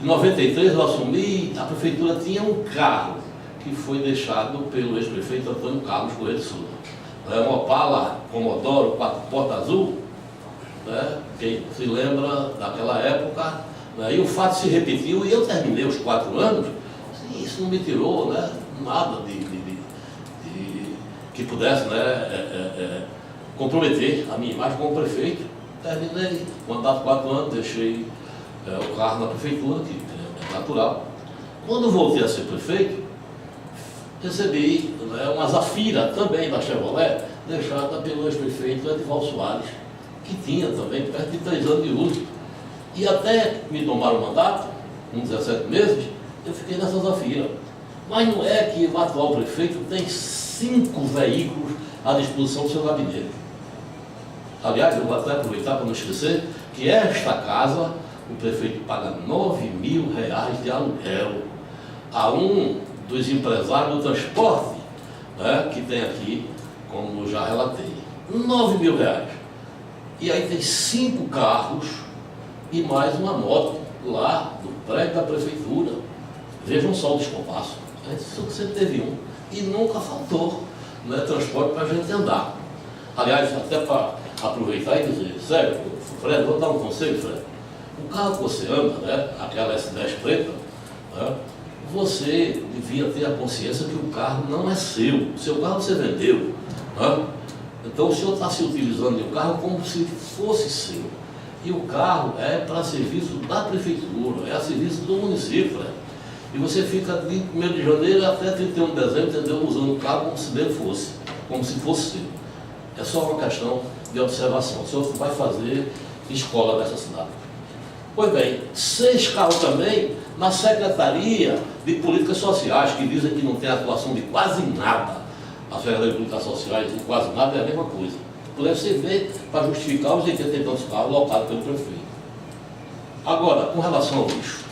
em 93 eu assumi, a prefeitura tinha um carro que foi deixado pelo ex-prefeito Antônio Carlos Coelho Souza. Um Opala Commodoro 4 portas azul, né? Quem se lembra daquela época, né? E o fato se repetiu e eu terminei os 4 anos, e isso não me tirou, né, nada que pudesse, né, comprometer a minha imagem como prefeito. Terminei, mandato 4 anos, deixei o carro na prefeitura, que é natural. Quando voltei a ser prefeito, recebi, né, uma Zafira também da Chevrolet, deixada pelo ex-prefeito Edivaldo Soares, que tinha também perto de 3 anos de uso. E até me tomaram o mandato, com 17 meses, eu fiquei nessa zafira. Mas não é que o atual prefeito tem 5 veículos à disposição do seu gabinete. Aliás, eu vou até aproveitar para não esquecer que esta casa, o prefeito paga R$9.000 de aluguel a um dos empresários do transporte, né, que tem aqui, como eu já relatei. R$9.000. E aí tem 5 carros e mais uma moto lá do prédio da prefeitura. Vejam só o descompasso. A gente sempre teve um e nunca faltou, né, transporte para a gente andar. Aliás, até para aproveitar e dizer, sério, Fred, vou dar um conselho, Fred. O carro que você anda, né, aquela S10 preta, né, você devia ter a consciência que o carro não é seu. O seu carro você vendeu. Né? Então o senhor está se utilizando de um carro como se fosse seu. E o carro é para serviço da prefeitura, é a serviço do município. Né? E você fica de 1º de janeiro até 31 de dezembro, entendeu? Usando o carro como se dele fosse, como se fosse seu. É só uma questão de observação. O senhor vai fazer escola nessa cidade. Pois bem, 6 carros também na Secretaria de Políticas Sociais, que dizem que não tem atuação de quase nada. A Secretaria de Políticas Sociais de quase nada é a mesma coisa. Pudesse servir para justificar os 80 e tantos carros locados pelo prefeito. Agora, com relação ao lixo,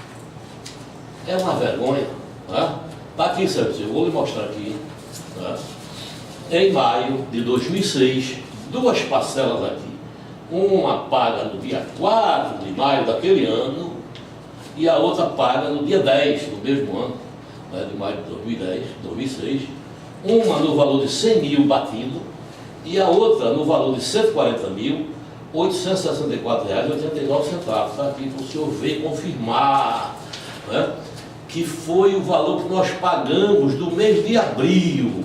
é uma vergonha. Né? Está aqui, Sérgio, eu vou lhe mostrar aqui. Né? Em maio de 2006, 2 parcelas aqui. Uma paga no dia 4 de maio daquele ano e a outra paga no dia 10 do mesmo ano, né, de maio de 2006. Uma no valor de 100 mil batido e a outra no valor de R$140.864,89. Está aqui para o senhor ver e confirmar, né, que foi o valor que nós pagamos do mês de abril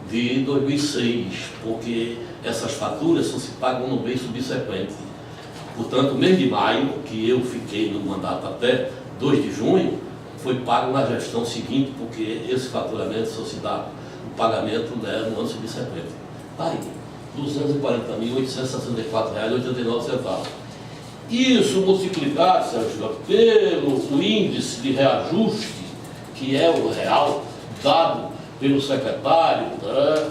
de 2006, porque essas faturas só se pagam no mês subsequente. Portanto, o mês de maio, que eu fiquei no mandato até 2 de junho, foi pago na gestão seguinte, porque esse faturamento só se dá o pagamento, né, no ano subsequente. Está aí, R$240.864,89. Isso multiplicado, Sérgio, pelo índice de reajuste, que é o real, dado pelo secretário, né,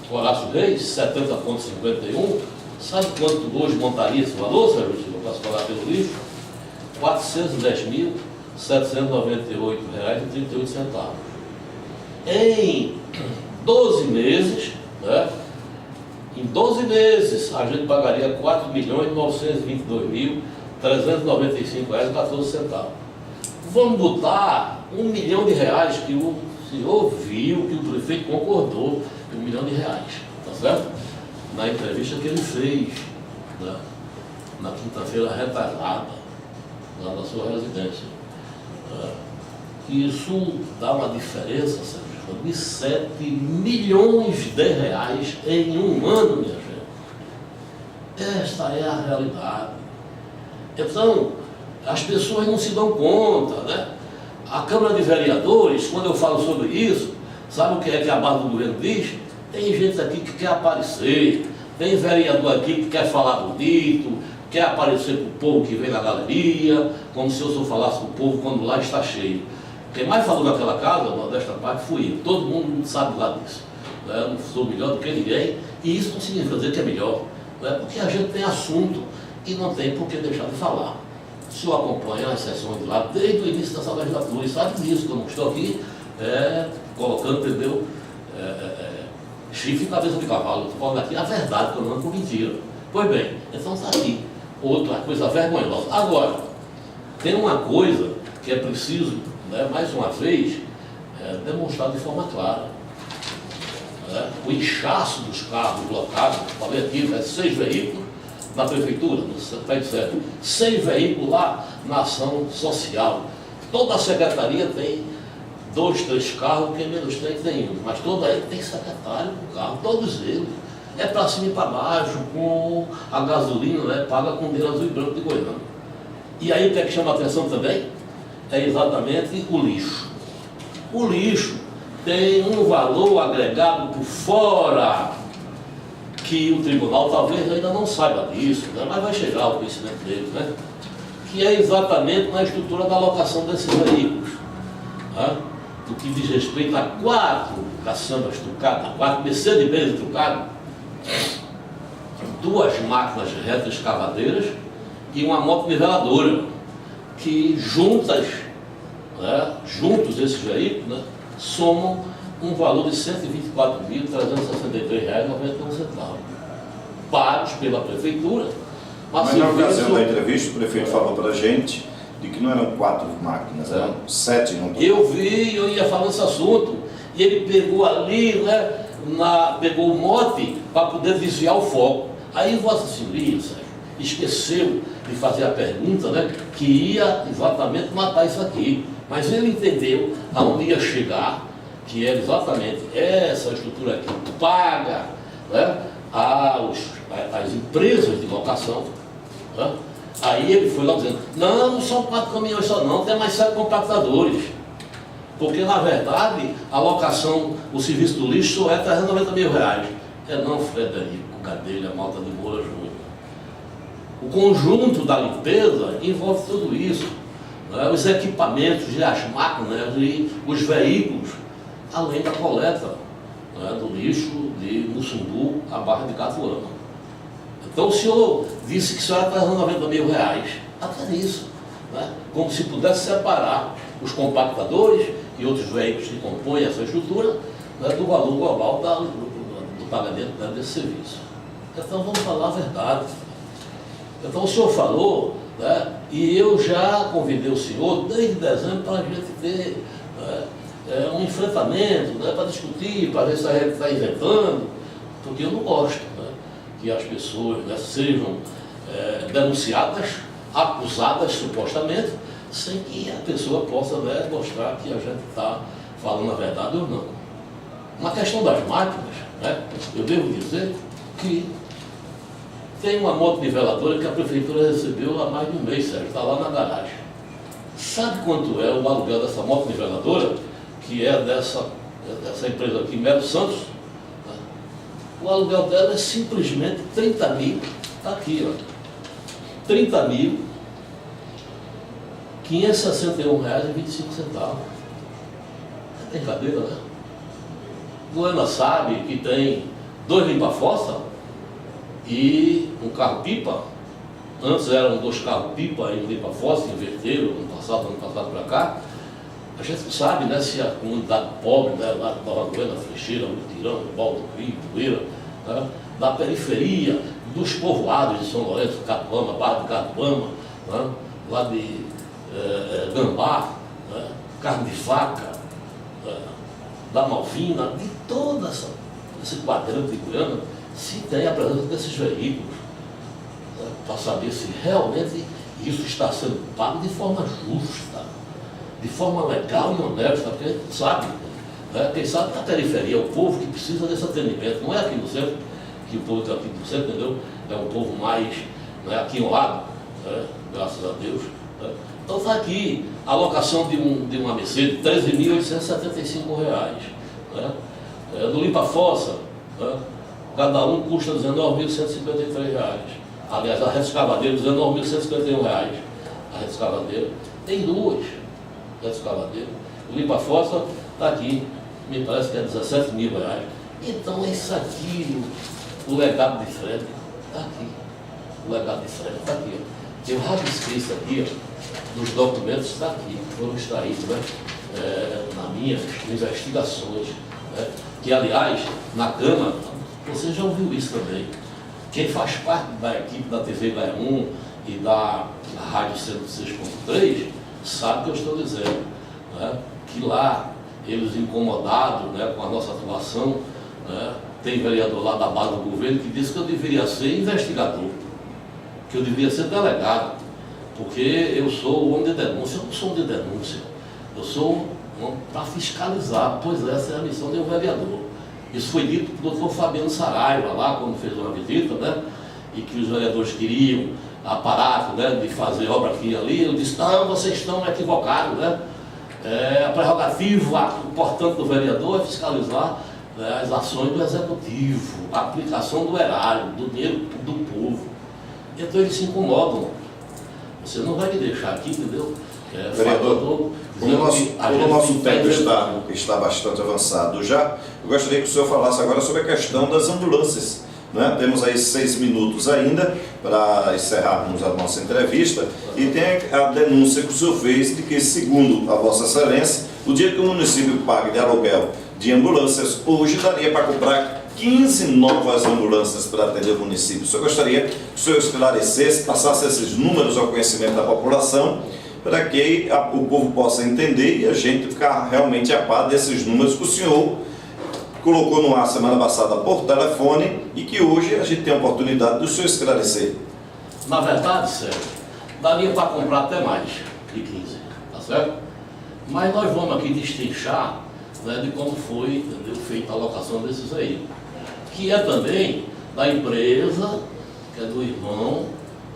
Horácio Reis, 70,51, sabe quanto hoje montaria esse valor, Sérgio Silva, para se falar pelo lixo? R$410.798,38. Em 12 meses, né, em 12 meses, a gente pagaria R$4.922.395,14. Vamos botar R$1 milhão que o senhor viu, que o prefeito concordou, R$1 milhão, tá certo? Na entrevista que ele fez, né, na quinta-feira retrasada, lá na sua residência. Isso dá uma diferença, Sérgio, de R$7 milhões em um ano, minha gente. Esta é a realidade. Então, as pessoas não se dão conta, né? A Câmara de Vereadores, quando eu falo sobre isso, sabe o que é que a base do governo diz? Tem gente aqui que quer aparecer, tem vereador aqui que quer falar bonito, quer aparecer para o povo que vem na galeria, como se eu só falasse para o povo quando lá está cheio. Quem mais falou naquela casa, desta parte, fui eu. Todo mundo sabe lá disso. Né? Eu não sou melhor do que ninguém, e isso não significa dizer que é melhor, né? Porque a gente tem assunto e não tem por que deixar de falar. O senhor acompanha as sessões de lá desde o início dessa legislatura e sabe disso, que eu não estou aqui colocando, entendeu, chifre e cabeça de cavalo. Estou falando aqui a verdade, que eu não ando com mentira. Pois bem, então está aqui. Outra coisa vergonhosa. Agora, tem uma coisa que é preciso, né, mais uma vez, demonstrar de forma clara. Né? O inchaço dos carros locados, falei aqui, 6 veículos na prefeitura, no prédio certo, 6 veículos lá na ação social. Toda a secretaria tem 2, 3 carros, quem menos tem 1, mas toda aí tem secretário com carro, todos eles. É para cima e para baixo, com a gasolina, né, paga com dinheiro azul e branco de Goiânia. E aí o que é que chama a atenção também? É exatamente o lixo. O lixo tem um valor agregado por fora que o tribunal talvez ainda não saiba disso, né? Mas vai chegar ao conhecimento dele, né? Que é exatamente na estrutura da alocação desses veículos, né? Do que diz respeito a 4 caçambas trucadas, 4 Mercedes-Benz trucadas, 2 máquinas retroescavadeiras e uma moto niveladora, que juntos esses veículos, né, somam um valor de R$ 124.363,91, pagos pela prefeitura.
Mas na ocasião da entrevista, o prefeito falou para a gente de que não eram 4 máquinas, eram 7. Não
eu ia falando esse assunto, e ele pegou ali, né, pegou o mote para poder desviar o foco. Aí Vossa Senhoria, Sérgio, esqueceu de fazer a pergunta, né, que ia exatamente matar isso aqui. Mas ele entendeu aonde ia chegar, que era exatamente essa estrutura aqui que paga, né, as empresas de locação, né? Aí ele foi lá dizendo, não são 4 caminhões só não, tem mais 7 compactadores. Porque na verdade a locação, o serviço do lixo só é R$390 mil. É não, Frederico Gadelha, Malta de Moura Júnior. O conjunto da limpeza envolve tudo isso, né? Os equipamentos, as máquinas e os veículos, além da coleta, né, do lixo de Mussumbu à Barra de Catuama. Então o senhor disse que isso era R$390 mil, até nisso, né? Como se pudesse separar os compactadores e outros veículos que compõem essa estrutura, né, do valor global do pagamento, né, desse serviço. Então vamos falar a verdade. Então o senhor falou, né, e eu já convidei o senhor desde dezembro para a gente ter, né, um enfrentamento, né, para discutir, para ver se a gente está inventando, porque eu não gosto, né, que as pessoas, né, sejam denunciadas, acusadas supostamente, sem que a pessoa possa, né, mostrar que a gente está falando a verdade ou não. Uma questão das máquinas, né, eu devo dizer que tem uma moto niveladora que a prefeitura recebeu há mais de um mês, Sérgio, está lá na garagem. Sabe quanto é o aluguel dessa moto niveladora, que é dessa empresa aqui, Melo Santos? O aluguel dela é simplesmente 30 mil, está aqui, ó, 30.561,25. É brincadeira, né? Goiânia sabe que tem 2 limpa-fossa e um carro-pipa. Antes eram 2 carros-pipa e um limpa-fossa, inverteram ano passado para cá. A gente sabe, né, se a comunidade pobre, né, lá de Nova Goiânia, Frecheira, Mutirão, Baldo Rio, Poeira, né, da periferia, dos povoados de São Lourenço, Catuama, Barra de Catuama, né, lá de Gambá, né, Carne de Vaca, da Malvina, de toda esse quadrante de Goiânia, se tem a presença desses veículos, né, para saber se realmente isso está sendo pago de forma justa, de forma legal e honesta, porque a gente sabe, né, quem sabe na periferia é o povo que precisa desse atendimento, não é aqui no centro, que o povo está aqui no centro, entendeu? É um povo mais, né, aquinhoado, né, graças a Deus. Né? Então está aqui a alocação de uma Mercedes, R$13.875, né? Do limpa-fossa, né? Cada um custa R$19.153. Aliás, a retroescavadeira, R$19.151. A retroescavadeira tem 2 retroescavadeiras. O limpa-fossa está aqui, me parece que é R$17 mil. Então é isso aqui, o legado de Fred está aqui. O legado de Fred está aqui. Ó. Eu rabisquei isso aqui, ó, nos documentos, está aqui, foram extraídos, né, nas minhas investigações, né, que aliás, na Câmara, você já ouviu isso também. Quem faz parte da equipe da TV Gaia 1 e da Rádio 106.3 sabe o que eu estou dizendo, né, que lá, eles incomodados, né, com a nossa atuação, né, tem vereador lá da base do governo que disse que eu deveria ser investigador, que eu deveria ser delegado, porque eu sou o homem de denúncia. Eu não sou um homem de denúncia, eu sou um homem para fiscalizar, pois essa é a missão de um vereador. Isso foi dito pelo doutor Fabiano Saraiva lá, quando fez uma visita, né, e que os vereadores queriam aparato, né, de fazer obra aqui e ali. Eu disse, não, vocês estão equivocados, né? A prerrogativa, portanto, do vereador é fiscalizar né, as ações do executivo, a aplicação do erário, do dinheiro do povo. Então eles se incomodam. Você não vai me deixar aqui, entendeu?
Vereador, o nosso tempo está bastante avançado já. Eu gostaria que o senhor falasse agora sobre a questão das ambulâncias. Né? Temos aí 6 minutos ainda para encerrarmos a nossa entrevista. E tem a denúncia que o senhor fez de que, segundo a Vossa Excelência, o dinheiro que o município paga de aluguel de ambulâncias hoje daria para comprar 15 novas ambulâncias para atender o município. O senhor gostaria que o senhor esclarecesse, passasse esses números ao conhecimento da população, para que o povo possa entender e a gente ficar realmente a par desses números que o senhor colocou no ar semana passada por telefone e que hoje a gente tem a oportunidade do senhor esclarecer.
Na verdade, Sérgio, daria para comprar até mais de 15, tá certo? Mas nós vamos aqui destrinchar, né, de como foi, entendeu, feita a alocação desses aí, que é também da empresa, que é do irmão,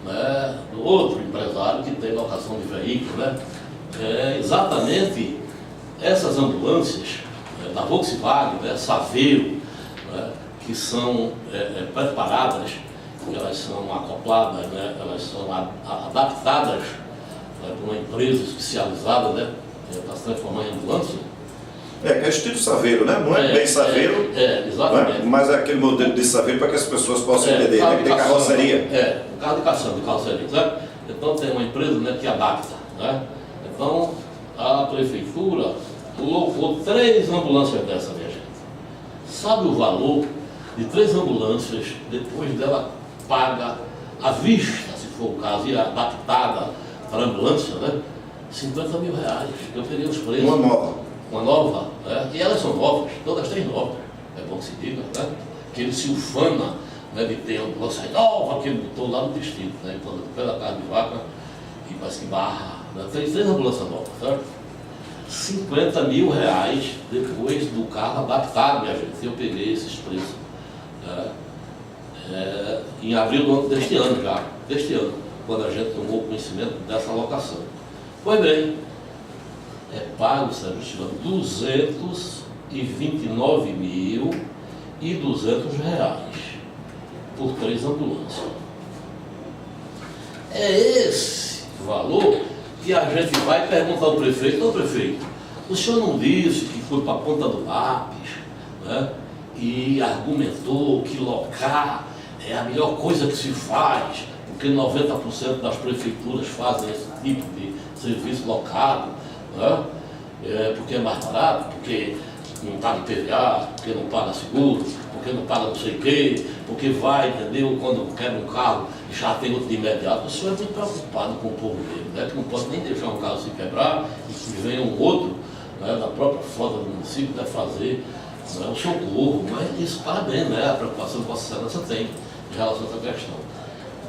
né, do outro empresário que tem locação de veículos, né? Exatamente essas ambulâncias, né, da Volkswagen, né, Saveiro, né, que são preparadas, elas são acopladas, né, elas são adaptadas, né, por uma empresa especializada, né, para se transformar em ambulância.
Que é estilo Saveiro, né? Não é bem Saveiro,
exatamente.
Né? Mas é aquele modelo de Saveiro para que as pessoas possam entender, né? Que tem carroceria.
Um carro de caçamba, de carroceria, certo? Então tem uma empresa, né, que adapta, né? Então a prefeitura colocou 3 ambulâncias dessa, minha gente. Sabe o valor de 3 ambulâncias, depois dela paga à vista, se for o caso, e adaptada para a ambulância, né? 50 mil reais. Eu peguei os preços. Uma nova, né? E elas são novas, todas 3 novas, é bom que se diga, né? Que ele se ufana, né, de ter uma ambulância nova que ele botou lá no distrito, né? Então, pela casa de vaca e parece que Barra, né? 3 ambulâncias novas, certo? 50 mil reais depois do carro adaptado, minha gente. Eu peguei esses preços, né? Em abril deste ano já, quando a gente tomou conhecimento dessa alocação. Pois bem, é pago, Sérgio, 229.200 reais por 3 ambulâncias. É esse valor que a gente vai perguntar ao prefeito: ô prefeito, o senhor não disse que foi para a ponta do lápis, né, e argumentou que locar é a melhor coisa que se faz, porque 90% das prefeituras fazem esse tipo de serviço locado, né? Porque é mais barato, porque não paga IPVA, porque não paga seguro, porque não paga não sei o quê, porque vai, entendeu? Quando quebra um carro e já tem outro de imediato. O senhor é muito preocupado com o povo dele, né? Que não pode nem deixar um carro se quebrar e que venha um outro, né, da própria frota do município, né, fazer, né, o socorro. Mas isso, parabéns, né? A preocupação que Vossa Excelência tem em relação a essa questão.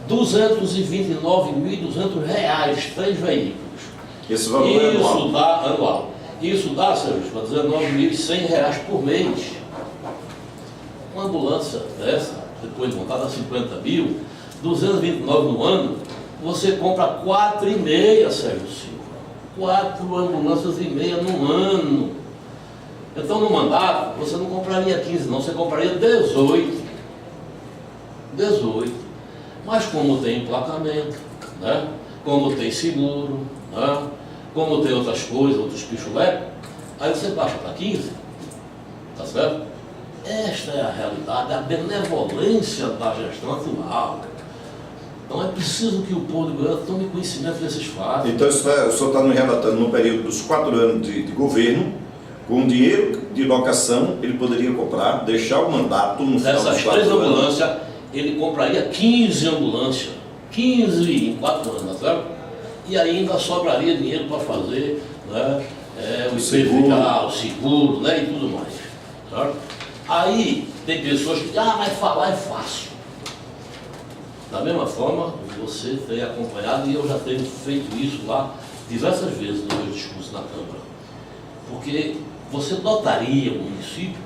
R$ 229.200, 3 veículos.
Esse valor é anual.
Isso dá anual. Isso dá, Sérgio, para R$ 19.100 por mês. Uma ambulância dessa, depois montada a 50 mil, 229 no ano, você compra 4,5, Sérgio Silva. 4 ambulâncias e meia no ano. Então, no mandato, você não compraria 15, não, você compraria 18. 18. Mas como tem emplacamento, né? Como tem seguro, né? Como tem outras coisas, outros pichulecos, aí você baixa para 15, tá certo? Esta é a realidade, a benevolência da gestão atual. Então é preciso que o povo de Goiânia tome conhecimento desses fatos.
Então o senhor está nos relatando no período dos 4 anos de governo, com dinheiro de locação, ele poderia comprar, deixar o mandato no final
dessas
dos 4
3
anos.
ambulâncias, ele compraria 15 ambulâncias, 15 em 4 anos, tá certo? E ainda sobraria dinheiro para fazer, né, o IPVA, o seguro, né, e tudo mais. Certo? Aí tem pessoas que dizem: mas falar é fácil. Da mesma forma, você tem acompanhado, e eu já tenho feito isso lá diversas vezes no meu discurso na Câmara. Porque você dotaria o município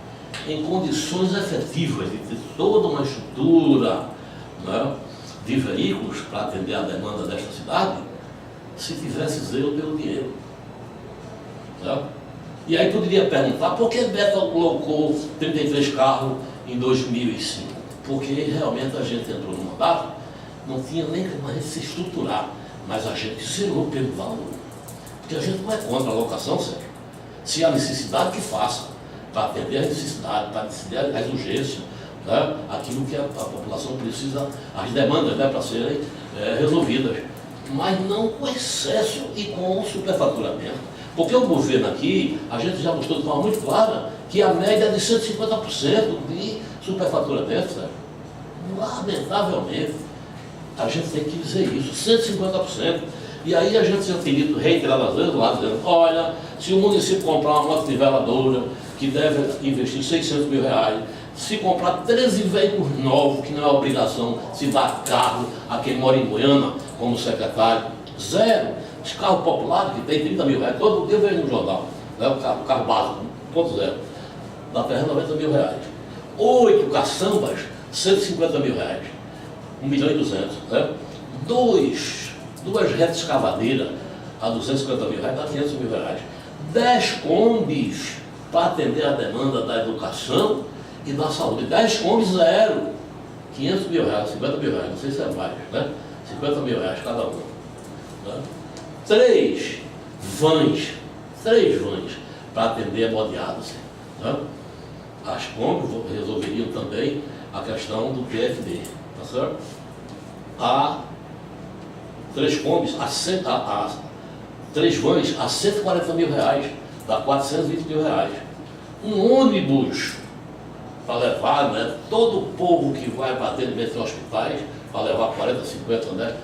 em condições efetivas de ter toda uma estrutura, né, de veículos para atender a demanda desta cidade, se tivesse zelo pelo dinheiro. Certo? E aí poderia perguntar, por que Beto colocou 33 carros em 2005? Porque realmente a gente entrou no mandato, não tinha nem como a gente se estruturar, mas a gente zerou pelo valor. Porque a gente não é contra a locação, Sérgio. Se há necessidade, que faça, para atender as necessidades, para atender as urgências, né? Aquilo que a população precisa, as demandas, né, para serem resolvidas. Mas não com excesso e com superfaturamento. Porque o governo aqui, a gente já mostrou de forma muito clara que a média é de 150% de superfaturamento, Sérgio. Lamentavelmente, a gente tem que dizer isso, 150%. E aí a gente tem pedido reiteradas vezes lá, dizendo, olha, se o município comprar uma moto niveladora, que deve investir 600 mil reais, se comprar 13 veículos novos, que não é obrigação se dar carro a quem mora em Goiânia, como secretário, zero. Os carros populares, que tem 30 mil reais, todo dia eu vejo no jornal, né, o carro básico, 1.0, da terra 90 mil reais. 8 caçambas, 150 mil reais, 1 milhão e 200, né? Duas retas escavadeiras a 250 mil reais, dá 500 mil reais. 10 combis para atender a demanda da educação e da saúde. 10 combis, zero. 500 mil reais, 50 mil reais, não sei se é mais, né? 50 mil reais cada um. Né? 3 vans para atender a bodeadas. Né? As combis resolveriam também a questão do PFD, tá certo? Há 3 combis, 3 vans a 140 mil reais, dá 420 mil reais. Um ônibus para levar, né, todo o povo que vai para atendimento em hospitais, para levar 40, 50, né,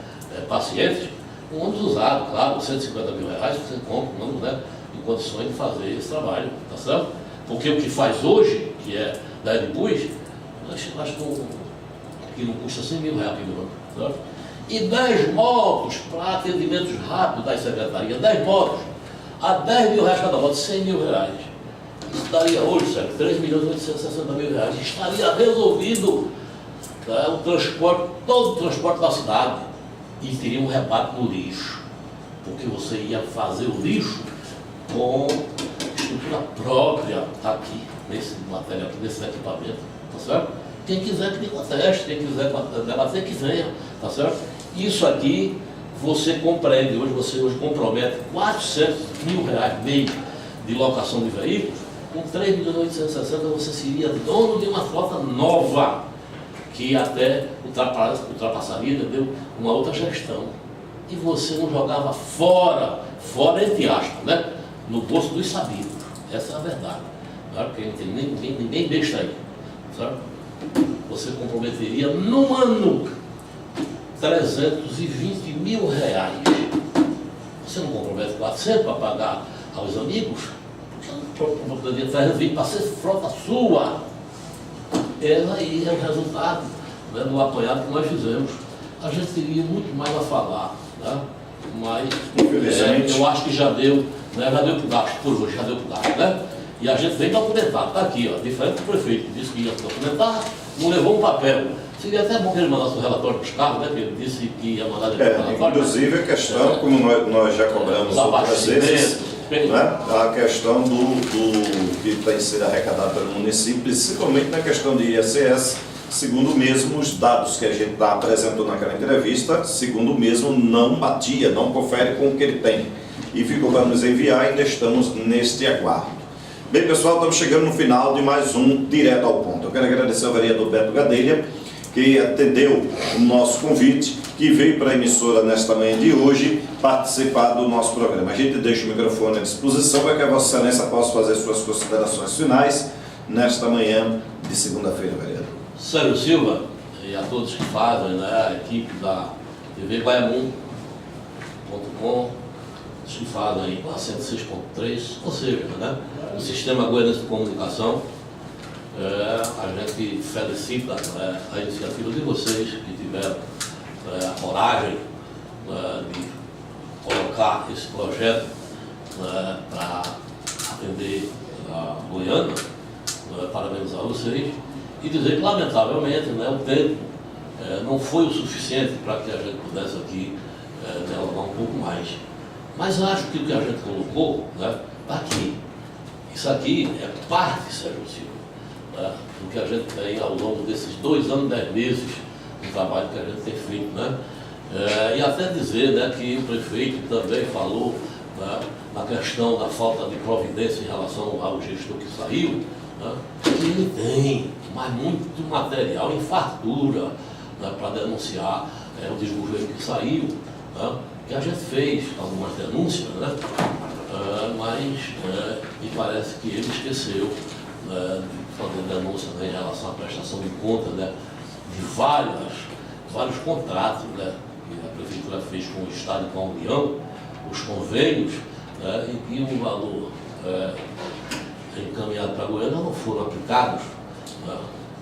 pacientes, um ônibus usado, claro, 150 mil reais, você compra um ônibus, né, em condições de fazer esse trabalho, tá certo? Porque o que faz hoje, que é da Edbus, acho que não custa 100 mil reais por ano, certo? E 10 motos para atendimentos rápidos das secretarias, 10 motos, a 10 mil reais cada moto, 100 mil reais. Isso daria hoje, certo? 3 milhões e 860 mil reais. Estaria resolvido, tá, o transporte, todo o transporte da cidade. E teria um rebate no lixo. Porque você ia fazer o lixo com estrutura própria aqui, nesse material, nesse equipamento, tá certo? Quem quiser que conteste, quem quiser debater, que venha, tá certo? Isso aqui você compreende, você hoje compromete 400 mil reais meio de locação de veículos, com 3 milhões e 860 você seria dono de uma frota nova, que até ultrapassaria, entendeu? Uma outra gestão. E você não jogava fora entre aspas, né? No bolso dos sabidos. Essa é a verdade. Claro, porque não tem ninguém besta aí. Certo? Você comprometeria no ano 320 mil reais. Você não compromete 400 para pagar aos amigos? Porque não compromete 320 para ser frota sua. Ela aí é o resultado, né, do apoiado que nós fizemos. A gente teria muito mais a falar, né? Mas eu acho que já deu, né, já deu para o gasto, por hoje já deu para o gasto, né? E a gente vem documentar, está aqui, ó, diferente do prefeito, que disse que ia documentar, não levou um papel. Seria até bom que ele mandasse o relatório para os carros, né? Que ele disse que ia mandar depois o relatório.
Inclusive a questão, como nós já cobramos outras vezes, né? A questão do que tem sido arrecadado pelo município, principalmente na questão de ISS, segundo mesmo os dados que a gente apresentou naquela entrevista, segundo mesmo não batia, não confere com o que ele tem. E ficou para nos enviar, ainda estamos neste aguardo. Bem, pessoal, estamos chegando no final de mais um Direto ao Ponto. Eu quero agradecer ao vereador Beto Gadelha, que atendeu o nosso convite, que veio para a emissora nesta manhã de hoje participar do nosso programa. A gente deixa o microfone à disposição para que a Vossa Excelência possa fazer suas considerações finais nesta manhã de segunda-feira, vereador.
Sérgio Silva e a todos que fazem, né, a equipe da TV Guaiamum.com, que fazem aí a 106.3, ou seja, né, o Sistema Goianense de Comunicação. A gente felicita, né, a iniciativa de vocês que tiveram a coragem de colocar esse projeto para atender a Goiânia. Parabenizar vocês e dizer que, lamentavelmente, né, o tempo não foi o suficiente para que a gente pudesse aqui dialogar um pouco mais. Mas acho que o que a gente colocou, né, está aqui. Isso aqui é parte, Sérgio Silva, né, do que a gente tem ao longo desses 2 anos e 10 meses de trabalho que a gente tem feito, né? E até dizer, né, que o prefeito também falou, né, na questão da falta de providência em relação ao gestor que saiu, né, que ele tem, mas muito material em fartura, né, para denunciar o desgoverno que saiu, né, que a gente fez algumas denúncias, né, mas me parece que ele esqueceu, né, de fazer denúncia, né, em relação à prestação de conta, né, de vários contratos, né, que a Prefeitura fez com o Estado e com a União, os convênios, né, em que um valor encaminhado para a Goiânia não foram aplicados, né,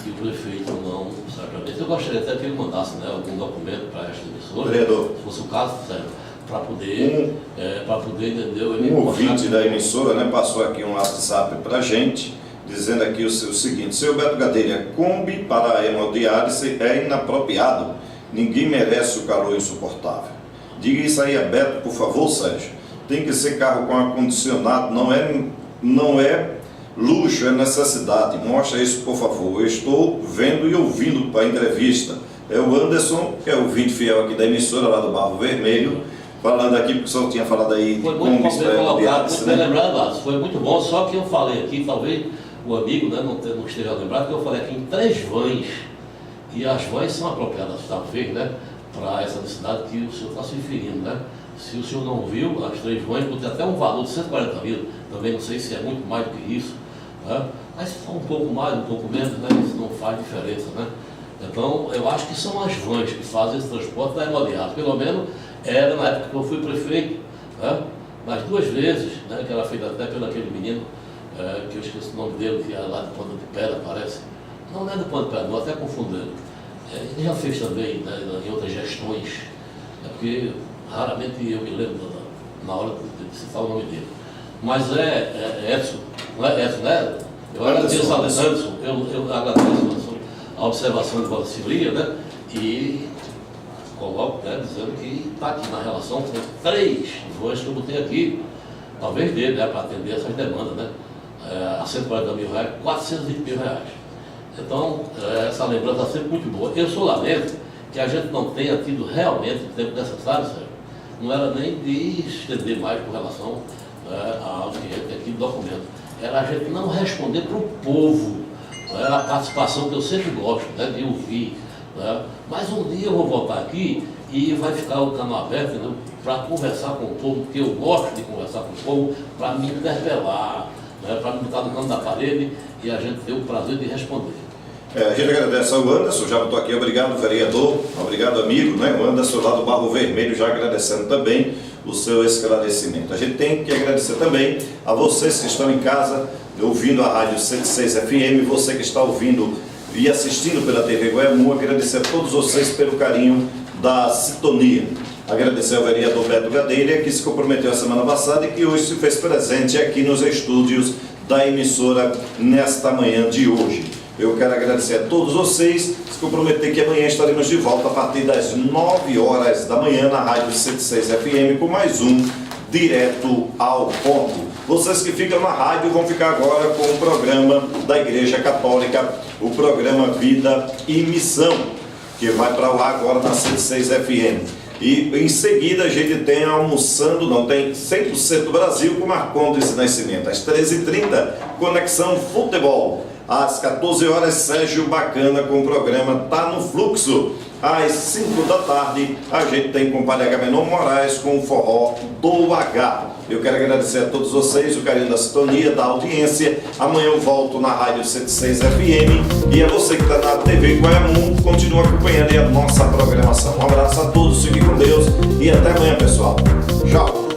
e o prefeito não certamente. Eu gostaria até que ele mandasse, né, algum documento para esta emissora,
vereador,
se fosse o caso, Sérgio, para poder entender.
Um ouvinte da emissora, né, passou aqui um WhatsApp para a gente, dizendo aqui o seguinte: seu Beto Gadelha, Kombi para a hemodiálise é inapropriado, ninguém merece o calor insuportável. Diga isso aí a Beto, por favor, Sérgio. Tem que ser carro com ar-condicionado, não é luxo, é necessidade. Mostra isso, por favor. Eu estou vendo e ouvindo para a entrevista. É o Anderson, que é o ouvinte fiel aqui da emissora lá do Barro Vermelho, falando aqui, porque o senhor tinha falado aí.
Foi muito bem colocado, muito bem lembrado, foi muito bom, só que eu falei aqui, talvez o amigo, né, não esteja lembrado, que eu falei aqui em 3 vans, e as vans são apropriadas, talvez, né, para essa necessidade que o senhor está se referindo, né? Se o senhor não viu, as 3 vans, tem até um valor de 140 mil, também não sei se é muito mais do que isso, né? Mas se for um pouco mais, um pouco menos, né, isso não faz diferença, né? Então, eu acho que são as vans que fazem esse transporte da hemodiálise, pelo menos era na época que eu fui prefeito, né? Mas 2 vezes, né, que era feita até pelo aquele menino, que eu esqueci o nome dele, que é lá do Ponta de Pedra, parece. Não é do Ponta de Pedra, não, até confundo. Ele já fez também, né, em outras gestões, porque raramente eu me lembro na hora de citar o nome dele. Mas Edson, não é Edson, né? Eu agradeço a Anderson, eu agradeço a observação de Vossa Senhoria, né? E coloco, né, dizendo que está aqui na relação com 3 vans que eu botei aqui, talvez dele, né, para atender essas demandas, né? A 140 mil reais, 420 mil reais. Então, essa lembrança está sempre muito boa. Eu só lamento que a gente não tenha tido realmente o tempo necessário, Sérgio. Não era nem de estender mais com relação ao que a gente tem aqui no documento. Era a gente não responder para o povo. Era a participação que eu sempre gosto, né, de ouvir. Né? Mas um dia eu vou voltar aqui e vai ficar o canal aberto, né, para conversar com o povo, porque eu gosto de conversar com o povo, para me interpelar, né, para me botar no canto da parede e a gente ter o prazer de responder.
A gente agradece ao Anderson, já botou aqui, obrigado vereador, obrigado amigo, né? O Anderson lá do Barro Vermelho já agradecendo também o seu esclarecimento. A gente tem que agradecer também a vocês que estão em casa ouvindo a Rádio 106 FM, você que está ouvindo e assistindo pela TV Goiamum, agradecer a todos vocês pelo carinho da sintonia. Agradecer ao vereador Beto Gadelha, que se comprometeu a semana passada e que hoje se fez presente aqui nos estúdios da emissora nesta manhã de hoje. Eu quero agradecer a todos vocês, se comprometer que amanhã estaremos de volta a partir das 9 horas da manhã na Rádio 106 FM com mais um Direto ao Ponto. Vocês que ficam na rádio vão ficar agora com o programa da Igreja Católica, o programa Vida e Missão, que vai para o ar agora na 106 FM. E em seguida a gente tem Almoçando, não tem 100% Brasil com Marcondes Nascimento. Às 13h30, Conexão Futebol. Às 14 horas, Sérgio Bacana com o programa Tá no Fluxo. Às 5 da tarde, a gente tem Compadre Agamenon Moraes com o Forró do H. Eu quero agradecer a todos vocês o carinho da sintonia, da audiência. Amanhã eu volto na Rádio 106 FM. E é você que está na TV Goiamum, continua acompanhando aí a nossa programação. Um abraço a todos, fiquem com Deus e até amanhã, pessoal. Tchau.